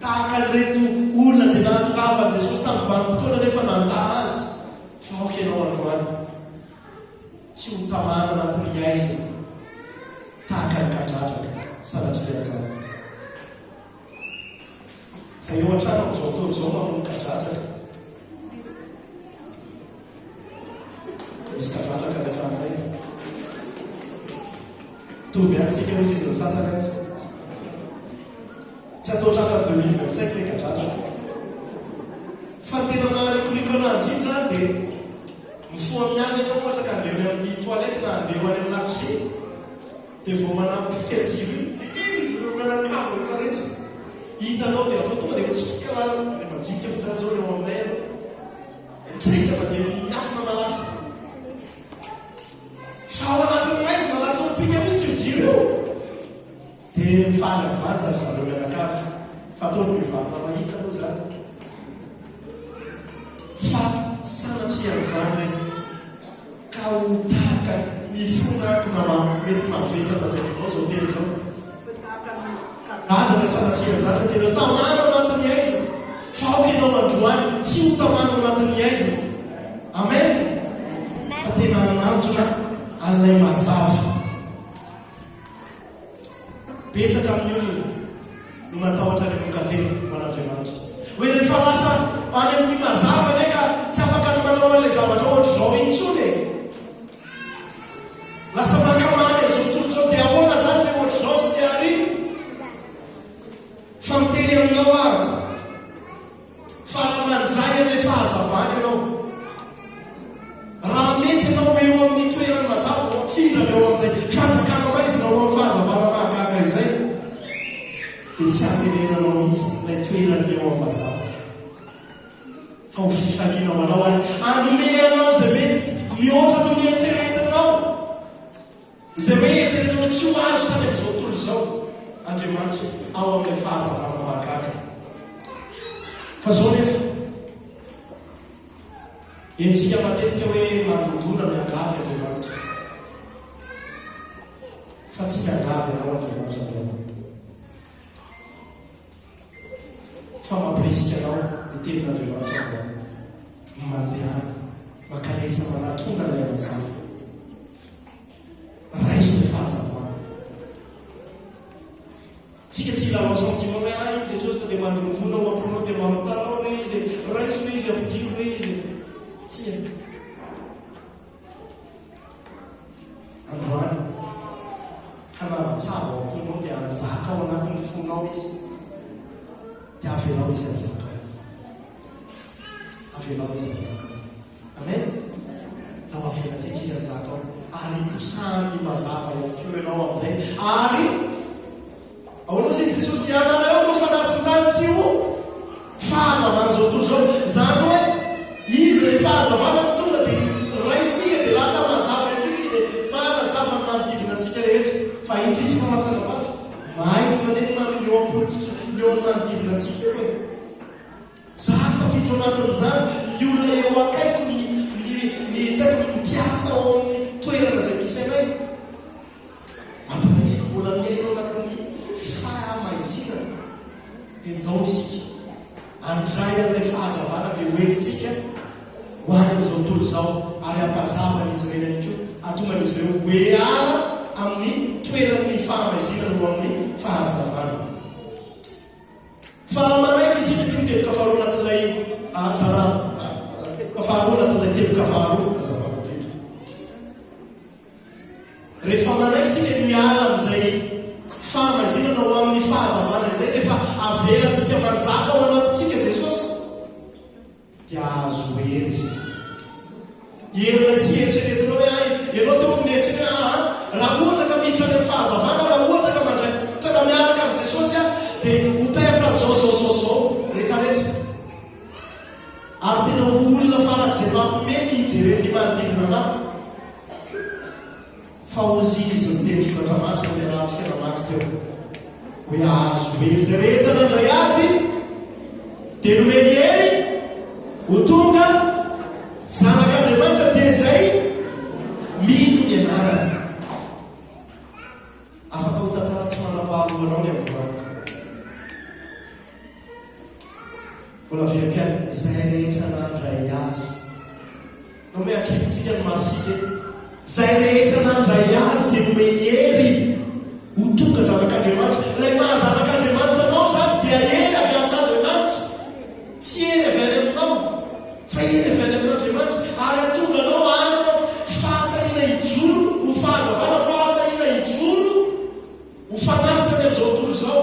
tahaka nyreto olona zay nahatokafany Jesosy tamin'ny vanim-potoana nefa nanta azy fa aoka ianao androany tsy ho tamana anatin'ny aizina tahaka ny kadradraka sanatria anjara zay eo an-trano amin'izao taona izao mamono kadradraka misy kadradraka ny tranoray tovy antsika misy izy ny sasany antsy tsy atao tratra 2025 le kadradraka fa tena maharikoriko an'andro indra dia mifoa amin'ny any ianao ohatra ka andeha any amin'ny toilette na andeha any amin'ny lakozy dia vao manampika jiro izy mianakavo ka rehetra hitanao dia afa tonga dia mitsoka raha dia majika mijanjao eo aminay anao mitsika fa dia miafina malaky fa ao anatin'ny maizina latsy mipika mihitsy io jiro io dia mifaly avanja ry zareo mianakavy fa ataony mivavina mahita aloha zany fa sanatria amin'izany ka ho tahaka mifonako na mety mavesatra tainao zao tena zao adana sanatria amin'izany tena tamano anatin'ny aizina fa aoka ianao mandroany tsy ho tamano anatin'ny aizina amen fa tena anantona an'ilay mazava betsaka amin'ny olona no matahotra ny mokatena man'Andriamanitra hoe rehefa lasa any amin'ny mazava neka tsy afaka ny manao an'ilay zavatra ohatra zao intsony lasa makamany azao tontolo zao dia ahoana zany le ohatra zao sy dia ary fa miteny aminao ary fa manjay an'ilay fahazavany ianao raha mety ianao eo amin'ny toerany mazava findra eo amin'izay fanjakana maizina ao amin'ny fahazavana mahagaga izay dia tsy ampirenanao mihitsy ilay toerany eo amin'ny mazava fa ho fifalianao anao any anome anao zay mety mihoatra no ny eritreretinao zay hoe eritreretinao tsy ho azo tany amin'izao tontolo izao Andriamanitra ao amin'ilay fahazavana mahagaga fa zao nefa entsika matetika hoe mandondona miangavy Andriamanitra fa tsy miangavy anao Andriamanitra anao fa mampirisika anao ny tenin'Andriamanitra anao mandehana makalesa manatonga ilay mazava raiso ny fahazavana tsika tsy ilalao sentiment hoe ay Jesosy fa dia mandondona ho ampronao dia manotalao re izy raiso re izy ampidiro re izy tsy androany hanavatsava ao atinao dia anjaka ao anatin'ny fonao izy dia avelao izy anjaka avelao izy anjaka amen ao avelantsika izy anjaka ao ary posany mazava ihany ko ianao amin'izay ary aoanao zay Jesosy ianareo no fanasintany tsy ho fahazavana zao tontolo zao zany hoe izy le fahazavana ny tonga dia raisika dia lasa mazava izy dia manazava ny manodidina antsika rehetra fa indrisika mahasanabavy mahaizina neny maneo am-potitra eo amin'ny manodidina antsika hoe zany tafidro anatin'izany ny olona eo akaiko tsaiko mipiasa ao amin'ny toerana zay misy anay ampanaino mbola miaino anatin'ny fahamaizina tendao isika andray an'ilay fahazavana dia hoentitsika ho any amin'izao tontolo izao ary ampazavana izy ireny ko atongan'izy ireo hoe ala amin'ny toeran'ny fahamaizina no amin'ny fahazavana. Fa manaiky isika ty miteboka faharoa anatin'ilay faharoa anatin'ilay teboka faharoa azavana indrindra. Rehefa manaiky isika ny ala amin'izay fahamaizina no amin'ny fahazavana izay rehefa avelatsika manjaka ao anatintsika Jesosy dia azo hery isika. Herina tsy eritreretinao hoe ay ianao teo mieritreritra raha ohatra ka miditra any amin'ny fahazavana raha ohatra ka mandray tsaka miaraka amin'ny Jesosy dia ho perina zao rehetrarehetra. Ary tena olona farak'izay mampimeny hijereny ny manodidina anao. Fa ozy izy miteny soratra masina dia rahantsika namaky teo hoe azo hery izay rehetra nandray azy dia nomeny hery ho tonga zanak'Andriamanitra dia izay mino ny anarany. Afaka ho tantara tsy manam-paharoanao ny amin'izany. Mbola viam-piany izay rehetra nandray azy. No hoe ankipitsika ny masika izay rehetra nandray azy dia nomeny hery ho tonga zanak'Andriamanitra. Ilay mahazanak'Andriamanitra anao zany dia hery avy amin'Andriamanitra, tsy hery avy any aminao fa hery avy any amin'Andriamanitra. Ary atonga anao anao fahasahina hijoro ho fahazavana, fahasahina hijoro ho fanasika ny amin'izao tontolo izao.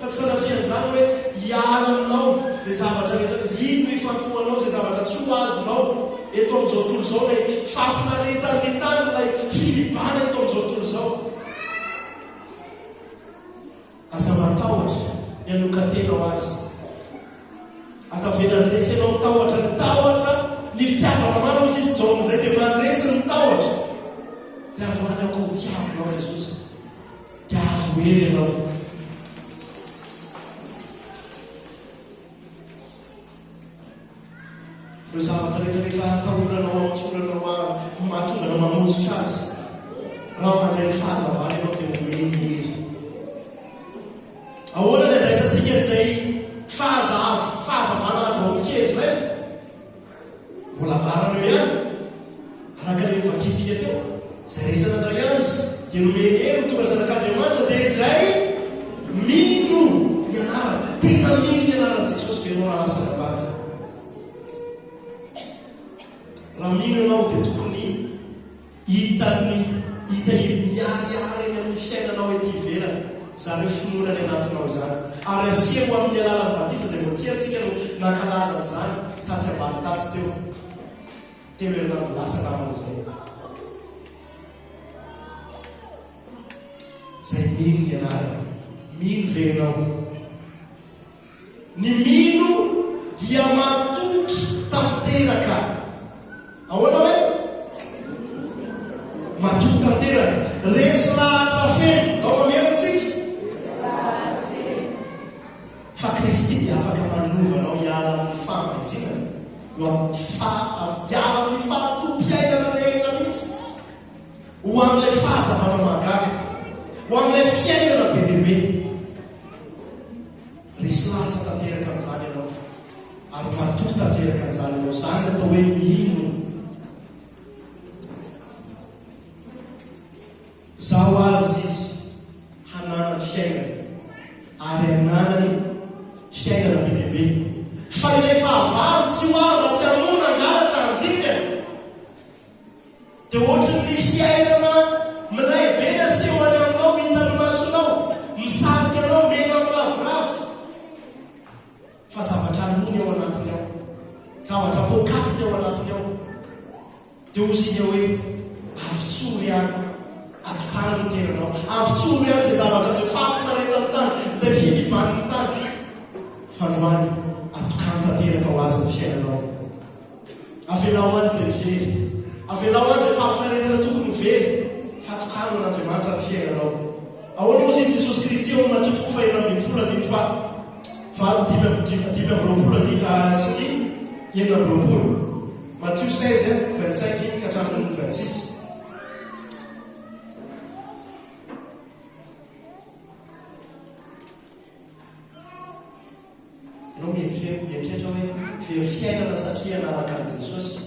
Ka tsy sanatrian'izany hoe hiala aminao zay zavatra rehetra izy ino ifantohanao zay zavatra tsy ho azonao eto amin'izao tontolo izao, lay fafinaretanetany lay filibana eto amin'izao tontolo izao. Aza matahotra ny anokatena ho azy, aza venandresy ianao mitahotra ny fitiavana maro izy izy jao amin'izay dia mandresy ny tahotra dia androany ako ho tiavinao Jesosy dia azo hery ianao. Ireo zavatra rehetrarehetra atahoranao amitsoranao mahatonga mamonjitra azy raha mandray ny fahazavana ianao dia nomeny hery. Ahoana ny andraisantsika izay fahazavana azy ao kely izay mbola marana eo ihany araka ilay vakitsika teo izay rehetra nandray azy dia nomeny hery tonga zanak'Andriamanitra dia izay mino ny anarany, tena mino ny anaran'i Jesosy dia ianao nalasa vavy. Raha mino ianao dia tokony hita miariary eny amin'ny fiainanao ety ivelany zareo finoana ny anatinao izany. Ary asiako amin'ny alalan'ny batisa izay voatsia antsika no nankalaza an'izany tasy ambany tasy teo herinandro lasa raman'izay. Izay mino ny anarany, mino venao. Ny mino dia matoky tanteraka. Ahoana hoe matoky tanteraka, resy lahatra feno ao mameno antsika. Fa Kristy dia afaka manovanao hiala amin'ny fahamaizina no hiala amin'ny fahatompiainana rehetra mihitsy ho amin'ilay fahazavana mahagaga, ho amin'ilay fiainana be dia be. Resy lahatra tanteraka amin'izany ianao ary matoky tanteraka amin'izany ianao. Izany atao hoe mino. Zaho azy izy hananany fiainana ary hananany fiainana be dia be. Fa ilay fahavalo tsy ho avy raha tsy hamonana angalatra andrika dia ohatry ny fiainana miray be ny aseho any aminao, hitany masonao, misarika anao, mena amin'ny ravoravo. Fa zavatra anony ao anatiny ao, zavatra pokatiny ao anatiny ao. Dia ozy izy hoe avitsoro ihany atokana ny tenanao, avitsoro ihany izay zavatra izay fafinaretany tany, izay filiban'ny tany. Fandroany atokana tanteraka ho azy ny fiainanao. Avelao any izay very, avelao any izay fafinaretana tokony very, fa atokana an'Andriamanitra ny fiainanao. Ahoana ozy izy Jesosy Kristy ao natotoko fahinana amin'ny folo dimy fa dimy amby roapolo sy ny enina amby roapolo. Matthieu 16 25 ka hatramin'ny 26. ianao mietrehitra hoe very fiainana satria anaraka an' Jesosy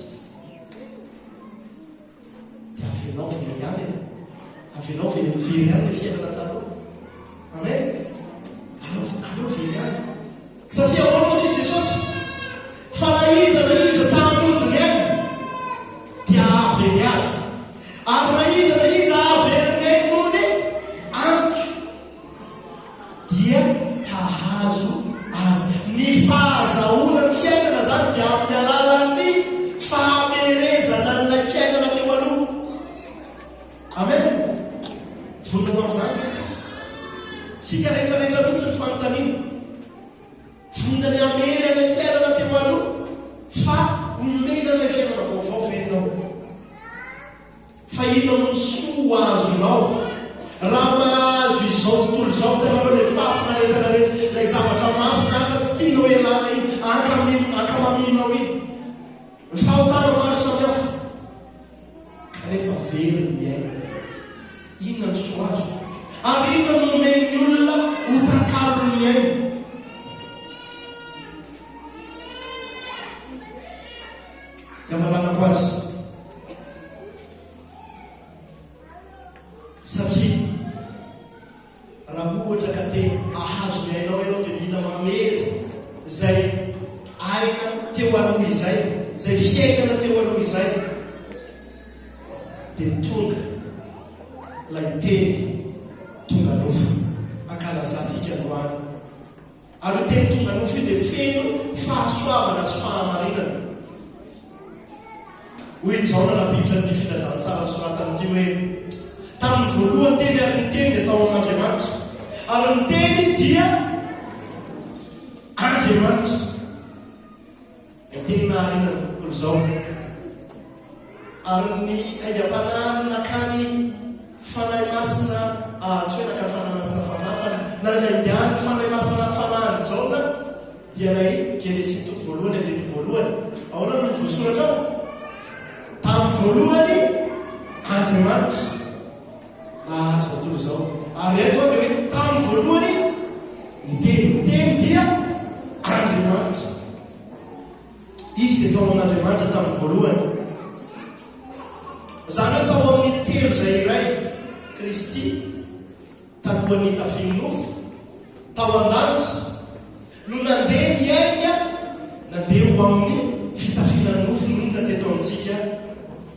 dia avenao very ihany avenao very ihany le fiainana taloha. Amen. Aleo very ihany satria aoanao izy Jesosy fa na iza tamonjiny ihany dia aveny azy ary na iza averin'ainony anky dia hahazo azy. Ny fahazahoana ny fiainana zany dia amin'ny alalan'ny fahamerezana n'ilay fiainana teo aloha. Amen. Vonona amin'izany izy sika rehetrarehetra mihitsy ny fanontaniana vonona ny amena ilay fiainana teo aloha fa omena ilay fiainana vaovao venao. Fa inona no soa azonao raha mahazo izao tontolo izao tanareo le fafinaretana rehetra ilay zavatra mahafinaritra tsy tianao ialana iny ankamaminao iny ny fahotana maro samihafa kanefa very miaina. Inona no soa azo ary inona no omeny olona hotakalo miaina. Gamananako azy satria raha ohatra ka te ahazo miainao ianao dia mila mamery zay aina teo aloha izay fiainana teo aloha izay dia tonga lay teny tonga nofo ankalazatsika androany ary teny tonga nofo io dia feno fahasoavana sy fahamarinana. Hoy izao nanapiditra ty filazantsara soratan'ity hoe tamin'ny voalohany teny ary ny teny dia tao amin'Andriamanitra ary ny teny dia Andriamanitra. Ny teny naharina tontolo izao ary ny aingam-panahy nakany fanahy masina tsy hoe nakany fanahy masina fanafana na naingany fanahy masina fanahany izao na dia ray Genesisy voalohany andiny voalohany ahoana no voasoratra ao tamin'ny voalohany Andriamanitra nahazo tontolo izao ary eto dia hoe tamin'ny voalohany ny teny dia Andriamanitra. Izy dia tao amin'Andriamanitra tamin'ny voalohany zany hoe tao amin'ny telo izay iray Kristy talohany tafiany nofo tao an-danitra no nandeha miaina nandeha ho amin'ny fitafianany nofo nonona teto amintsika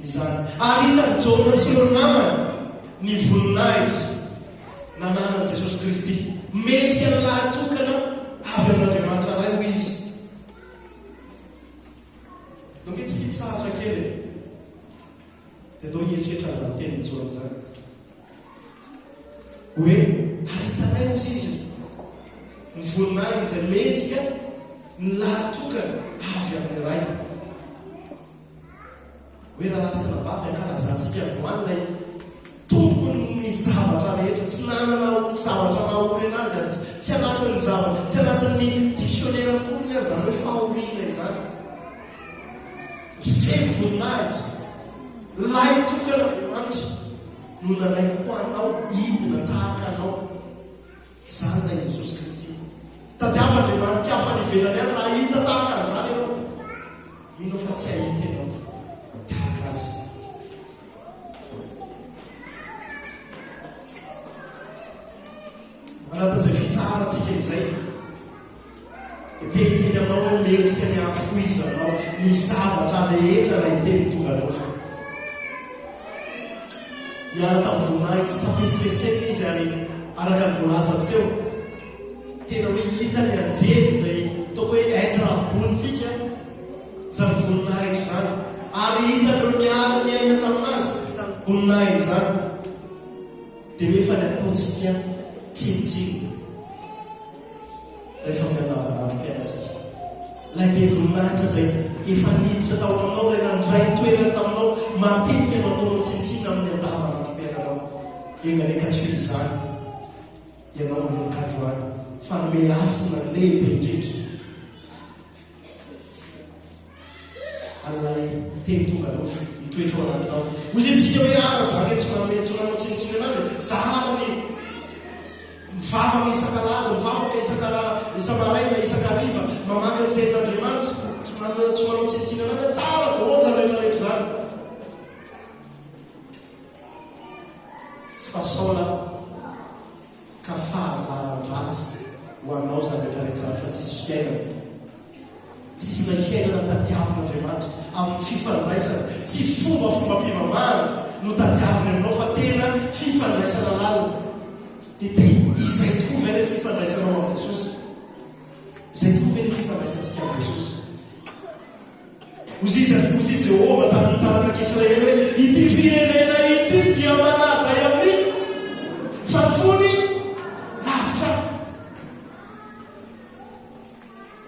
izany. Ary hitany Jona sy ireo namany ny voninahitra nananan'i Jesosy Kristy mendrika ny lahatokana avy amin'Andriamanitra ray ho izy. Nokitsikitsahatra kely dia atao hieritreritra azany teny Jona zany hoe ahitanay amin'izay izy ny voninahitra izay mendrika ny lahatokana avy amin'ny ray hoe raha lasa nabavy ankalazantsika androany lay tompony ny zavatra rehetra tsy nanana zavatra mahahorina azy ary tsy anatin'ny zavatra tsy anatin'ny dictionnaire-mponiny ary zany hoe fahoriana izany feno voninahitra lay tokana Andriamanitra no nanay ho anao idina tahaka anao zany lay Jesosy Kristy tadiava Andriamanitra afa nivelany any raha hita tahaka an'izany ianao inao fa tsy hahita ianao tahaka azy. Anatin'izay fitsaratsika izay teny aminao hoe mendrika ny afoizanao ny zavatra rehetra raha hiteny tonga nofo. Miala tamin'ny voninahitra tsy tapesipeseny izy ary araka ny voalazako teo tena hoe hita ny anjely izay ataoko hoe être ambonitsika zany voninahitra zany ary hitanao miara miaina taminazy voninahitra zany dia rehefa ny ataontsika tsinitsiny rehefa miandavanandrom-piainatsika lay be voninahitra zay efa niditra tao aminao ray nandray toerana taminao matetika no ataonao tsinitsiny amin'ny andavanandrom-piainanao engaleka tsy hoe izany ianao manomokandroany fa nome asina lehibe indrindra alay teny tonga nofo mitoetra ao anatinao ozy itsika hoe ara zany tsy manao tsinitsiny anazy zahany mivavaka isan-kalady mivavaka isamaraina isakariva mamaky ny tenin'andriamanitra tsy manao tsitsina anazy tsara daholo rehetrarehetra zany fa saola ka fahazaran-dratsy ho anao zany rehetrarehetra fa tsisy fiainana tsisy ilay fiainana tadiavin'andriamanitra amin'ny fifandraisana tsy fombafomba-pivavahana no tadiaviny aminao fa tena fifandraisana lalina izay tokoa ve le fifandraisanao amin'i Jesosy izay tokoa ve le fifandraisantsika amin'i Jesosy ozizy Jehova tamin'ny taranak'Israely hoe ity firenena ity dia manajay amin'ny fa ny fony lavitra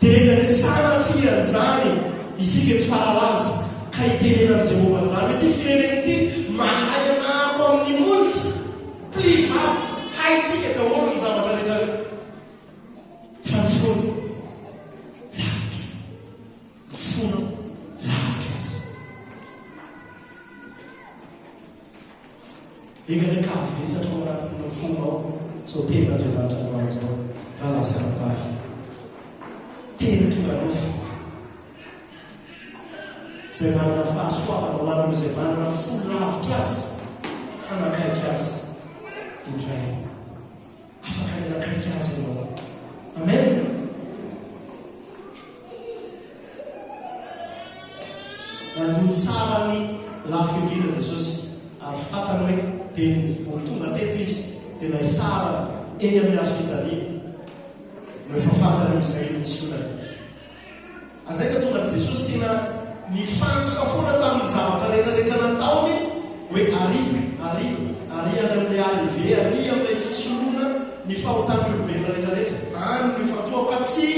dia ny sanatrian'izany isika ny faralaza ka itenenan' Jehova an'izany ity firenena ity mahay anako amin'ny molitra mpivavy haitsika daholo ny zavatra rehetrarehetra fa ny fony lavitra ny fono lavitra azy ekany ka avesatra ao anatin'ny fonao zao tenin'andriamanitra noazao raha lazarabavy tena tonga nofo izay manana fahasoavana ho anao izay manana fono lavitra azy hanakaiky azy indray afaka ny nakaiky azy ianao amen nandony sara ny lafo indrindra Jesosy ary fatany hoe dia vao tonga teto izy dia naisara eny amin'ny azo fijaliana no efa fantany izay misy olana azay ka tonga Jesosy tena nifantoka foana tamin'ny zavatra rehetrarehetra nataony hoe ary amin'ilay arrivé ary amin'ilay fisoloana ny fahotany olombelona rehetrarehetra any no fantoa ka tsy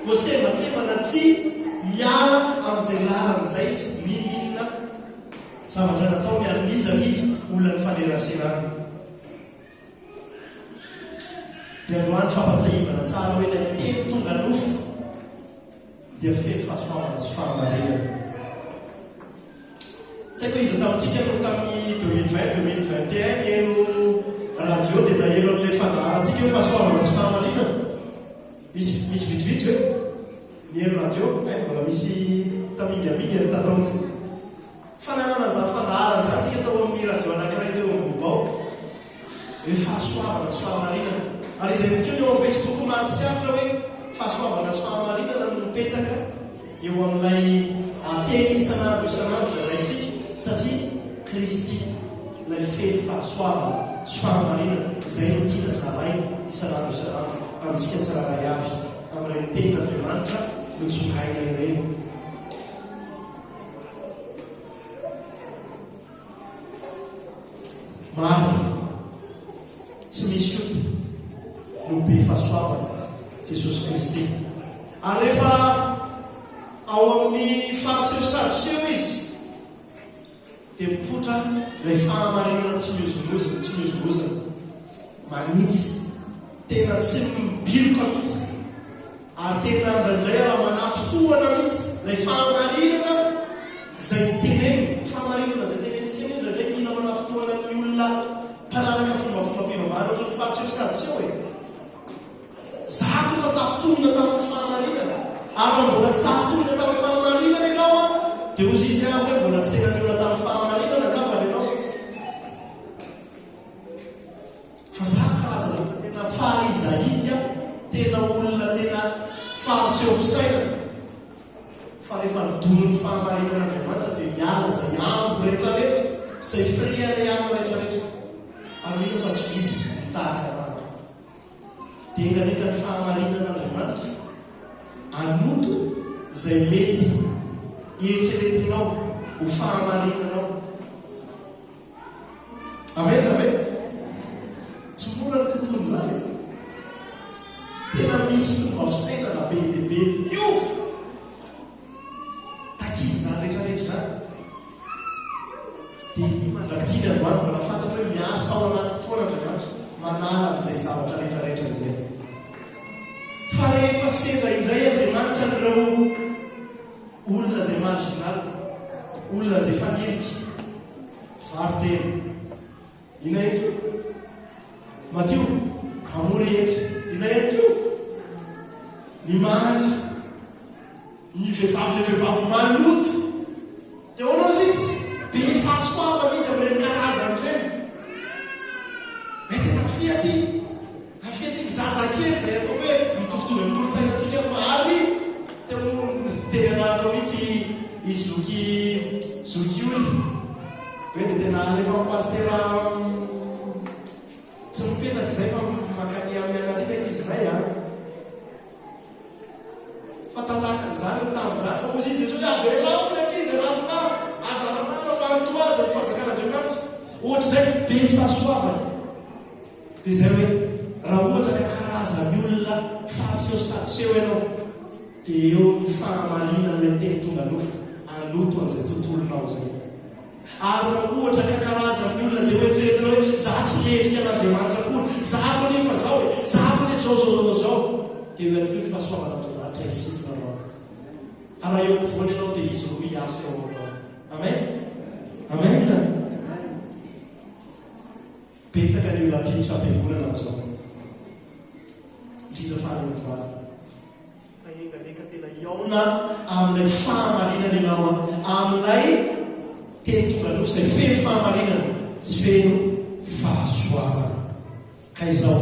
voasembatsembana tsy miala amin'izay lalan'izay izy miminina zavatra nataony anomizana izy olona ny faneraserany dia androany fampatsahivana tsara hoe ilay teny tonga nofo dia feno fahasoavana sy fahamarinana tsy haiko izy tamintsika no tamin'ny 2020-2021 eno radio dia nahelo amin'ilay fandaharantsika hoe fahasoavana sy fahamarinana misy vitsivitsy hoe nielo radio mbola misy tamingaminga ny tataontsika fananana zany fandaharana zany tsika tao amin'ny radio anankiray teo ambobao hoe fahasoavana sy fahamarinana ary izay nikeo eo amin'ny Facebook mahatsikaritra hoe fahasoavana sy fahamarinana no mipetaka eo amin'ilay ateny isanandro zay isika satria Kristy ilay feno fahasoavana sy fahamarinana izay no tiana zaraina isanandro amintsika tsiraray avy amin'ireny tenin'Andriamanitra no tsogaina ireny marina tsy misy ota no be fahasoavana Jesosy Kristy ary rehefa ao amin'ny fahaseo izy dia mipotra ilay fahamarinana tsy miozongozana manitsy tena tsy mibiloka mihitsy ary tena ndraindray raha manafotoana mihitsy ilay fahamarinana izay teneny fahamarinana izay tenentsika ndraindray mila manafotoana ny olona mpanaraka fombafomba-pivavahana ohatra ny fahaseo hoe zako efa tafotonina tamin'ny fahamarinana ary mbola tsy tafotonina tamin'ny fahamarinana ianao dia ozy izy aho hoe mbola tsy tena miolona tamin'ny fahamarinana angambany ianao fa zako karazana tena farizaika tena olona tena fariseho fisaina fa rehefa nidonony fahamarinana Andriamanitra dia miala zay ambo rehetrarehetra zay friana ihany rehetrarehetra ary ino fa tsy vitsy mitahaka anao dia enganeka ny fahamarinana Andriamanitra anoto izay mety eritreretinao ho fahamarinanao amen tsy mora ny tontolo zany tena misy fomba fisainana be lehibe iova takiny zany rehetrarehetra zany dia mandrakitiny androany mbola fantatra hoe miasa ao anaty foana Andriamanitra manala amin'izay zavatra rehetrarehetra izay fa rehefa sendra indray Andriamanitra n'ireo olona izay marginal olona izay faniriky varitena ina eto Matio amory etra ina eto ny mahandry ny vehivavy maloto teo anao izy be fahasoavana izy amin'ireny karazany ireny mety afiaty ny zazakely zay atao hoe mitovitovy amin'ny kolotsainantsika mary tena anaraka mihitsy izoky oly hoe dia tena efa mipastera tsy mipetraka izay fa makany amin'ny anarina izy ray fa tataka zany tamin'izany fa ozy izy jesosy avelao ndraiky izy ratona azanana fahantoa azy ny fanjakan'Andriamanitra ohatra zay be fahasoavana dia zay hoe raha ohatra ka karazany olona fariseo sadiseo ianao dia eo ny fahamarinana ilay teny tonga nofo anoto an'izay tontolonao zay ary raha ohatra ka karazany olona zay hoe tretina hoe za tsy mendrika an'Andriamanitra kory zako nefa zao e zako ne zao dia eo any ny fahasoavana Andriamanitra isikinanao raha eo ampovoany ianao dia izy roy asa eo aminao amen amen betsaka ny olona mpiditra am-piangonana amin'izao indrindra fahalemboana fa enganeka tena iaona amin'ilay fahamarinana ianao amin'ilay teny tonga nofo izay feno fahamarinana sy feno fahasoavana ka izao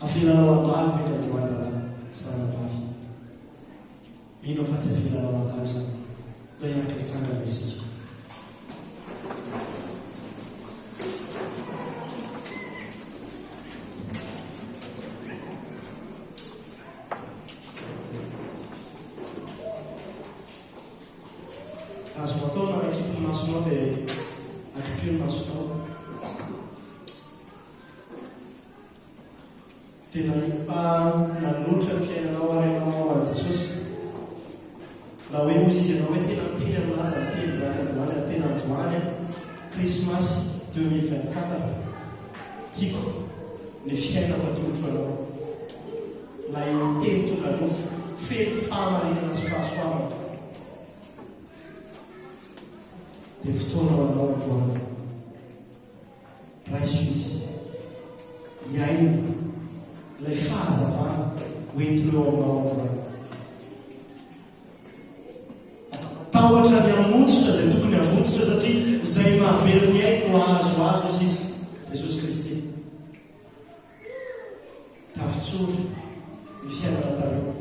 afilanao adalo ve ny androanana sanabavy mino fa tsy afilanao adalo zany mba iaraka hitsangana isika azo atao nanakipi ny masonao dia akipio ny masonao tena nanotra ny fiainanao arenanao an' Jesosy la hoe ozy izy ianao hoe tena miteny amin'azy anteny zany androany antena androany Krismasy 2024 tiako ny fiainako atolotro anao lay teny tonga nofo feno fahamarinana sy fahasoavana dia fotoana ho anao androany raiso izy iaino ilay fahazavana hoentinao aminao androany tahotra ny amontsitra zay tokony avotsitra satria zay mahaveriny aino no azo izy Jesosy Kristy tafitsory ny fiainana tareo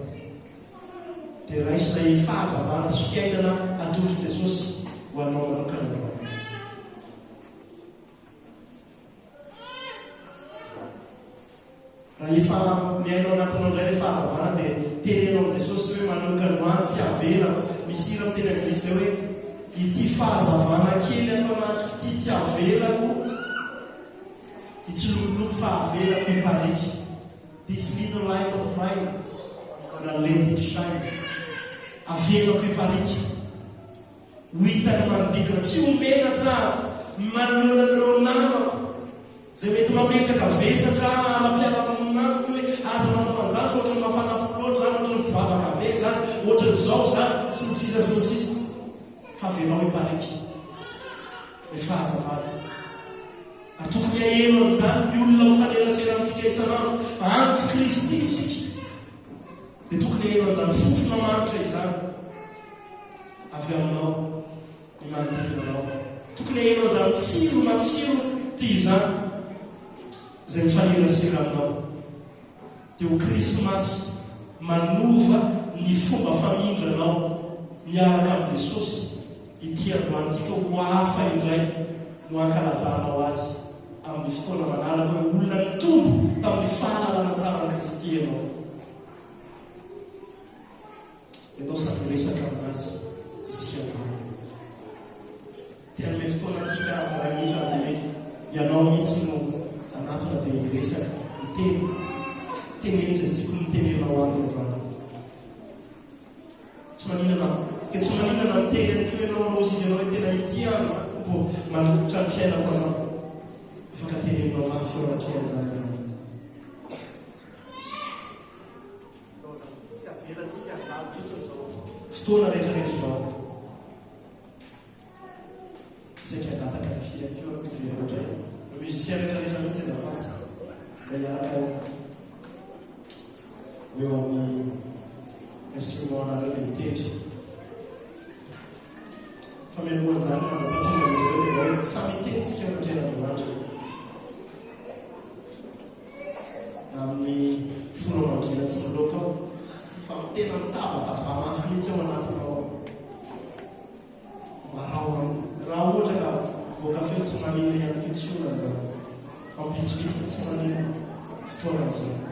dia raiso ilay fahazavana sy fiainana atolotro Jesosy ho anao manokana androany raha efa miainao anatinao indray ilay fahazavana dia tenenao amin'i Jesosy hoe manoka androany tsy avelako misy ira miteny anglisy zay hoe ity fahazavana kely atao anatiko ity tsy avelako itsilomiloko fa avelako ipariky this little light of mine gonna let it shine avelako ipariky ho hitany manodidina tsy homenatra manoloana an'ireo namako zay mety mametraka vesatra amampiara-monamiko hoe aza manao an'izany fa ohatra ny mafanafo loatra zany ohatra ny mivavaka be zany ohatra n'izao zany sy ny sisa fa avelao ipariky le fahazavana atokony aheno amin'izany ny olona mifanelaserantsika isanandro antro Kristy isika dia tokony aheno an'izany fofona manitra izany avy aminao ny manodidinanao tokony aheno an'izany tsiro matsiro ty izany zay mifanerasera aminao dia ho Krismasy manova ny fomba famindranao miaraka amin'i Jesosy ity androany tika ho hafa indray no ankalazanao azy amin'ny fotoana manaraka hoe olona nitombo tamin'ny fahalalana tsara ny Kristy ianao dia atao sady resaka aminazy isika androany tian'ilay fotoana atsika ray mihitra amin'ilay ianao mihitsy no anatona dia resaka miteny teneny zay tsiko nitenenao amin'ny androany tsy maninana miteny any keo ianao rozy izy ianao hoe tena ity andro mbo manolotra ny fiainako anao afaka tenenao mafy eo anatrehan zany androany tsy avelatsika andalo tsotsiny zao fotoana rehetrarehetra zao saika adataka ny fiakeo akoverotra musicien rehetrarehetra mihitsy azafaty zay araka eo amin'ny instrument anareo ny mitendry fa mianohan zany manapatona izy ireo dia hoe samy tentsika amatreran'andriamanitra amin'ny folo amangina tsy miloka ao fa tena mitabataba mafy mihitsy ao anatinao raha ohatra ka voaka feo tsy manino ihany kitsoana da ampitsipitsy tsy manino fotoana zay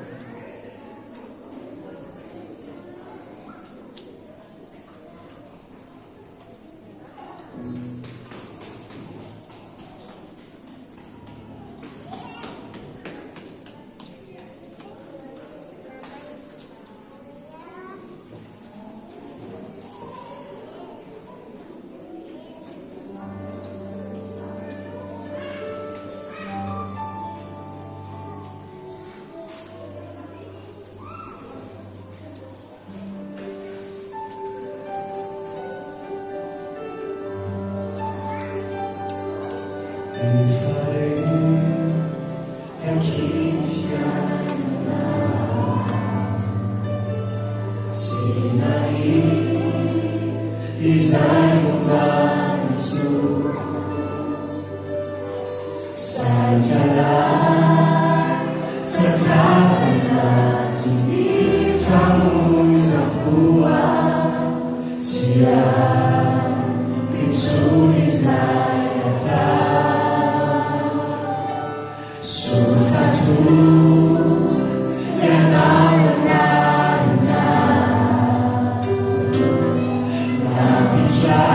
Try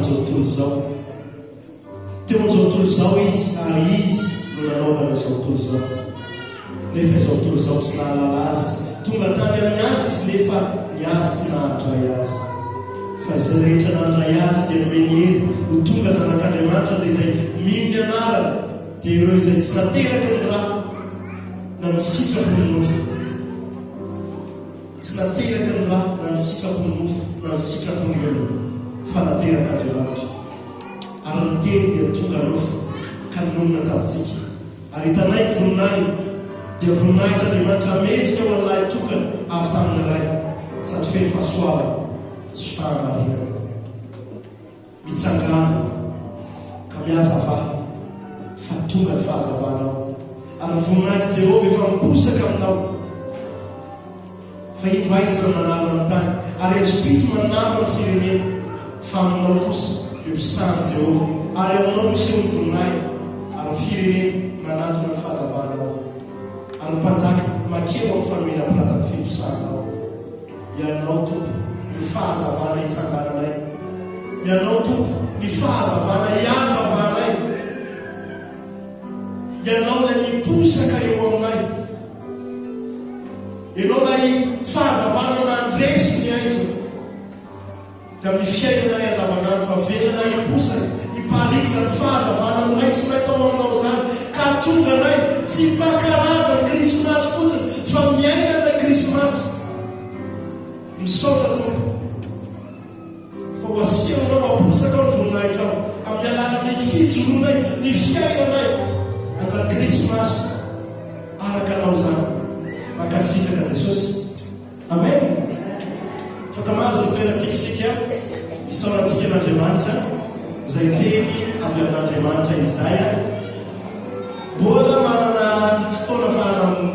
amin'izao tontolo izao. Teo amin'izao tontolo izao izy ary izy no nanaovana izao tontolo izao. Nefa izao tontolo izao tsy nahalala azy. Tonga tany amin'ny azy izy nefa ny azy tsy nahandray azy. Fa izay rehetra nahandray azy dia nomeny hery ho tonga zanak'Andriamanitra dia izay mino ny anarana dia ireo izay tsy nateraka ny raha na nisitrako ny nofo. Tsy nateraka ny raha na nisitrako ny nofo na nisitrako ny olona fa nateraka Andriamanitra. Ary ny teny dia tonga nofo ka nonona tamintsika. Ary hitanay ny voninahiny dia voninahitra Andriamanitra mendrika ho an'ilay tokana avy tamin'ny ray sady feno fahasoavana sy fahamarinana. Mitsangana ka miazavaha fa tonga ny fahazavanao. Ary ny voninahitra Jehovah efa miposaka aminao. Fa ito aiza no manarona amin'ny tany ary Espírito manarona ny firenena fa aminao kosa io mpisahany Jehovah ary aminao misy eo ny voninahitra ary ny firenena manatona ny fahazavanao. Ary ny mpanjaka makeo amin'ny fanomenam-pilata ny fiposahanao. Ianao tompo ny fahazavana hitsangananay. Ianao tompo ny fahazavana hiazavanay. Ianao ilay miposaka eo aminay. Ianao ilay fahazavana nandresy ny aizina. Da amin'ny fiainana andavanandro avelana hiposaka hiparisa ny fahazavana aminay sy natao aminao zany. Ka tonga anay tsy mpankalaza ny Krismasy fotsiny fa miaina ilay Krismasy. Misaotra tompo fa ho asianao maposaka ao ny voninahitra ao amin'ny alalan'ny fijoroanay ny fiainanay anjany Krismasy araka anao zany. Makasitraka Jesosy. Amen. Fatamazo ny toerantsika isika isaorantsika n'Andriamanitra izay teny avy amin'Andriamanitra Isaia. Mbola manana fotoana fa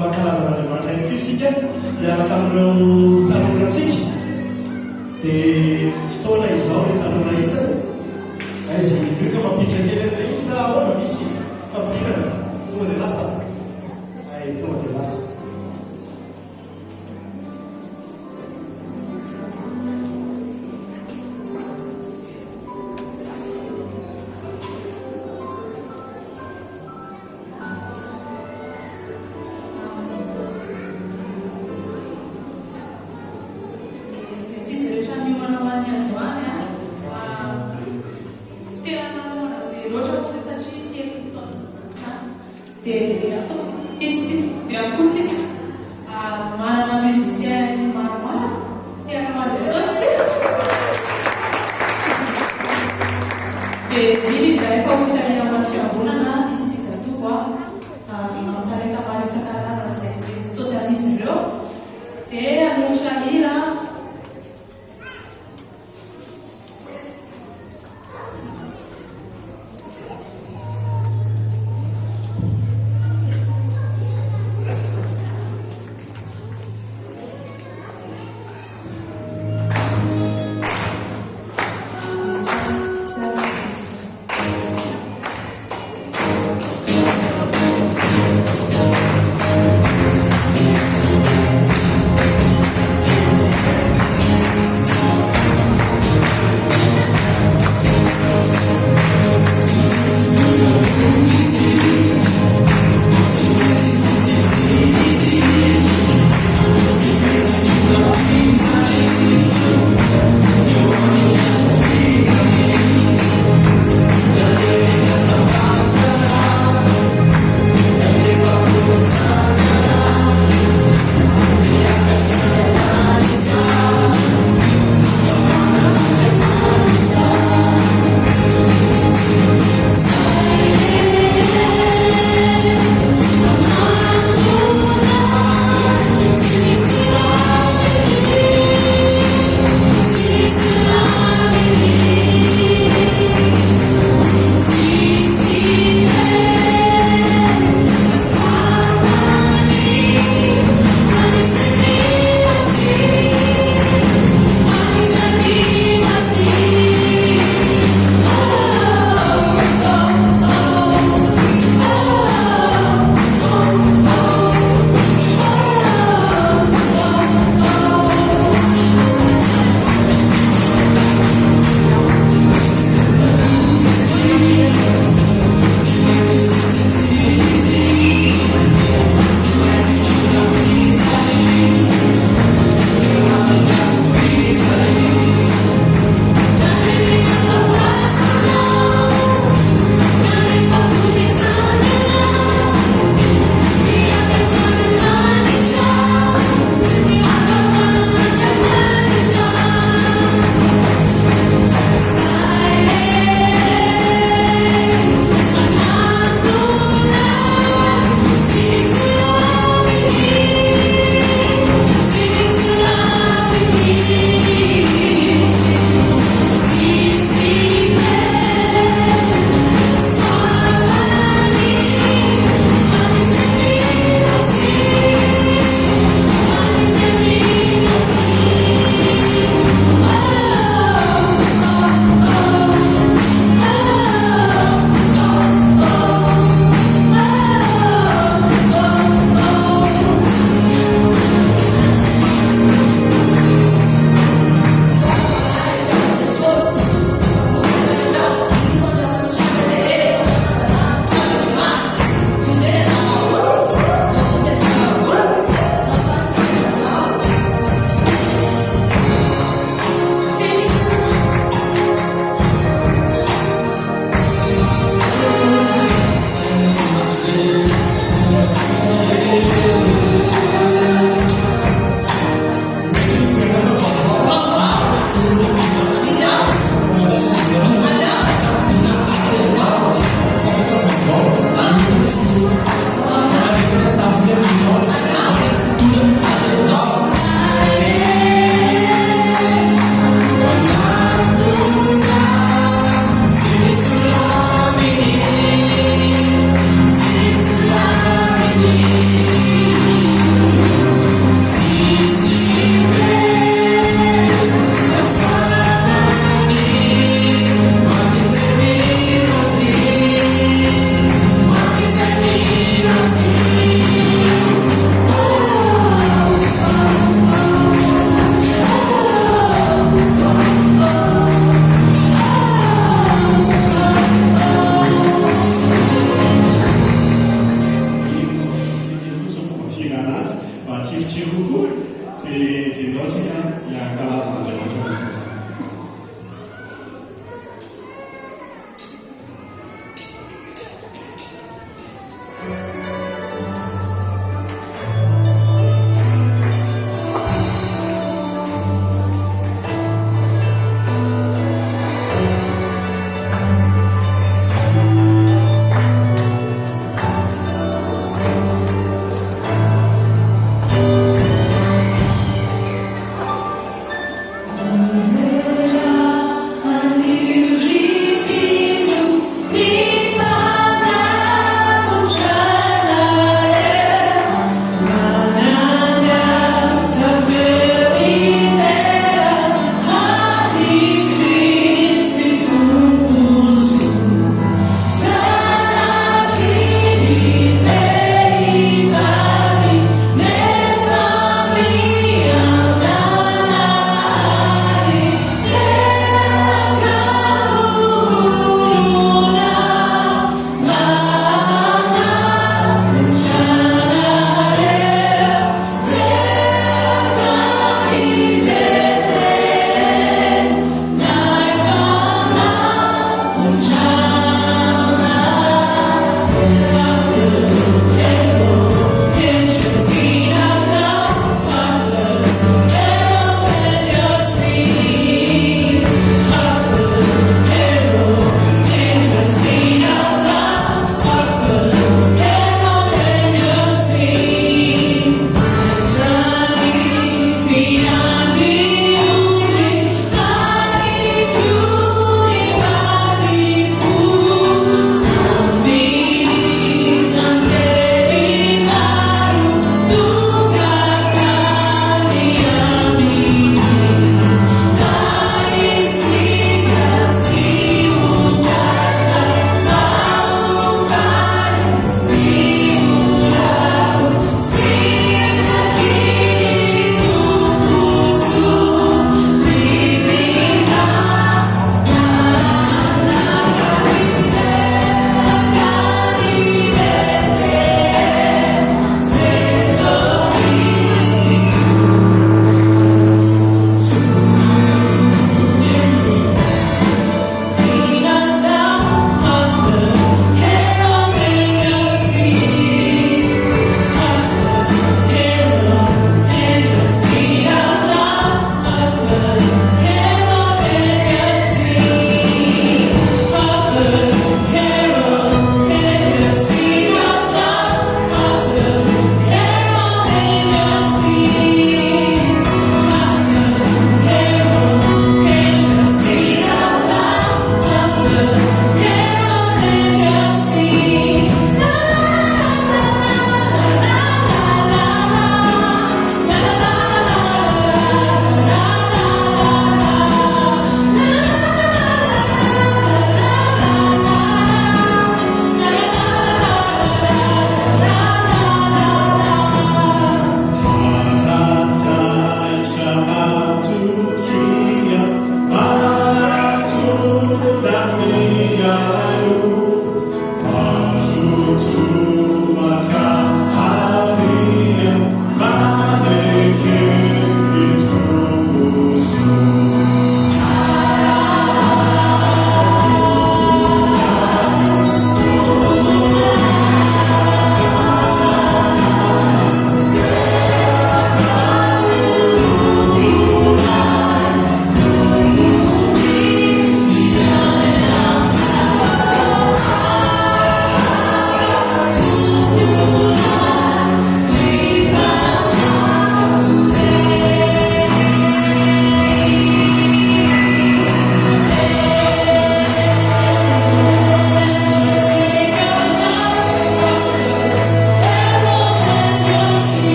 mankalaza n'Andriamanitra ihany koa isika miaraka amin'ireo tanorantsika. Dia fotoana izao ny tanora isa aiza mioka mampiditra kely ilay isa ahoana misy fampidirana tonga dia lasa tonga dia lasa.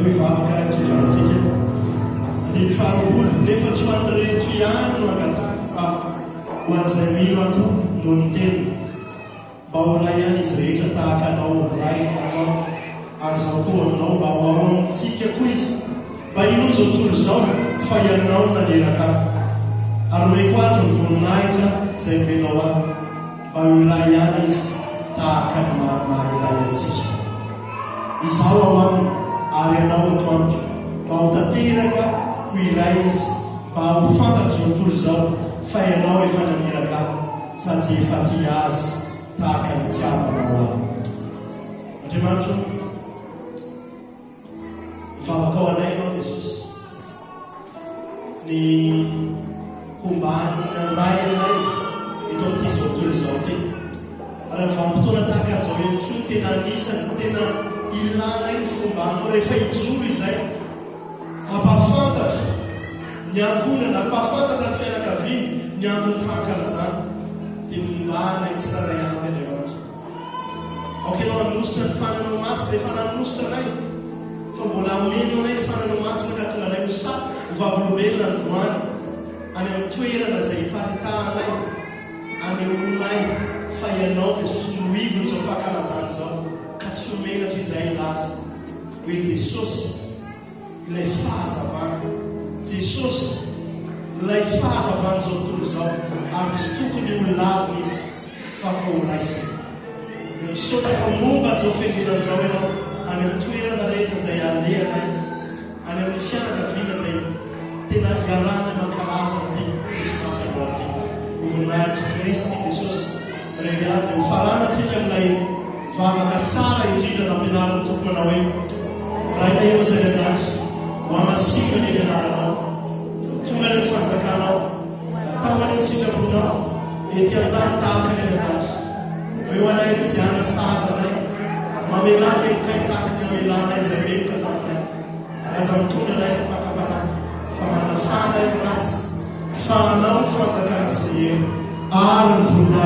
hoe vavaka tsodranatsika andimy faharoapolo nefa tsy hoan'ny reto ihany no angataka ho an'izay mino ako no ny teny mba ho ray ihany izy rehetra tahaka anao ray atao ary zao koa aminao mba ho ao amintsika koa izy mba ino zao tontolo zao fa ianao naneraka ary meko azy ny voninahitra izay menao ahy mba ho ray ihany izy tahaka ny mahiray antsika izao ao aminy ary ianao atoandro mba ho tanteraka ho iray izy mba ho fantatry zao tontolo zao fa ianao efa naneraka sady efa ty azy tahaka ny tiavanao ahy Andriamanitro mivavaka ao anay ianao Jesosy ny hombany ray anay eto amin'ity zao tontolo zao ty ary ny vanim-potoana tahaka an'izao ihany tena anisany tena ilanay ny fombanao rehefa ijoro izay hampafantatra ny ankonana hampafantatra ny fianakaviany ny antony fankalazana dia mimbanay tsiraray avy Andriamanitra aoka ianao hanositra ny fananao masina efa nanositra anay fa mbola ameno anay ny fananao masina ka tonga anay ho sa ho vavolombelona androany any amin'ny toerana izay hiparitahanay aneonay fa ianao Jesosy no ivony zao fankalazana zao ka tsy homenatra izay laza hoe Jesosy ilay fahazavana Jesosy ilay fahazavana zao tontolo zao ary tsy tokony ho lavina izy fa ka ho raisina misaotra fa momba zao fiangonana zao ianao any amin'ny toerana rehetra izay alehanay any amin'ny fianakaviana izay tena iarana mankalaza ty krismasy anao ty hovoninahitra Kristy Jesosy rehiany ho faranatsika amin'ilay vavaka tsara indrindra nampianaran'ny tomponanao hoe raina eo izay adanitra ho amasika ny fianaranao tonga ny fanjakanao tahoany ny sitraponao ety an-tany tahaka ny adanitra hoe ho anay izy anasazanay mamelana ekay tahaka ny amelana izay meloka taminay aza mitondra anay fakapana fa manafanay ratsy fanao ny fanjakana sy eo ary ny voninahitra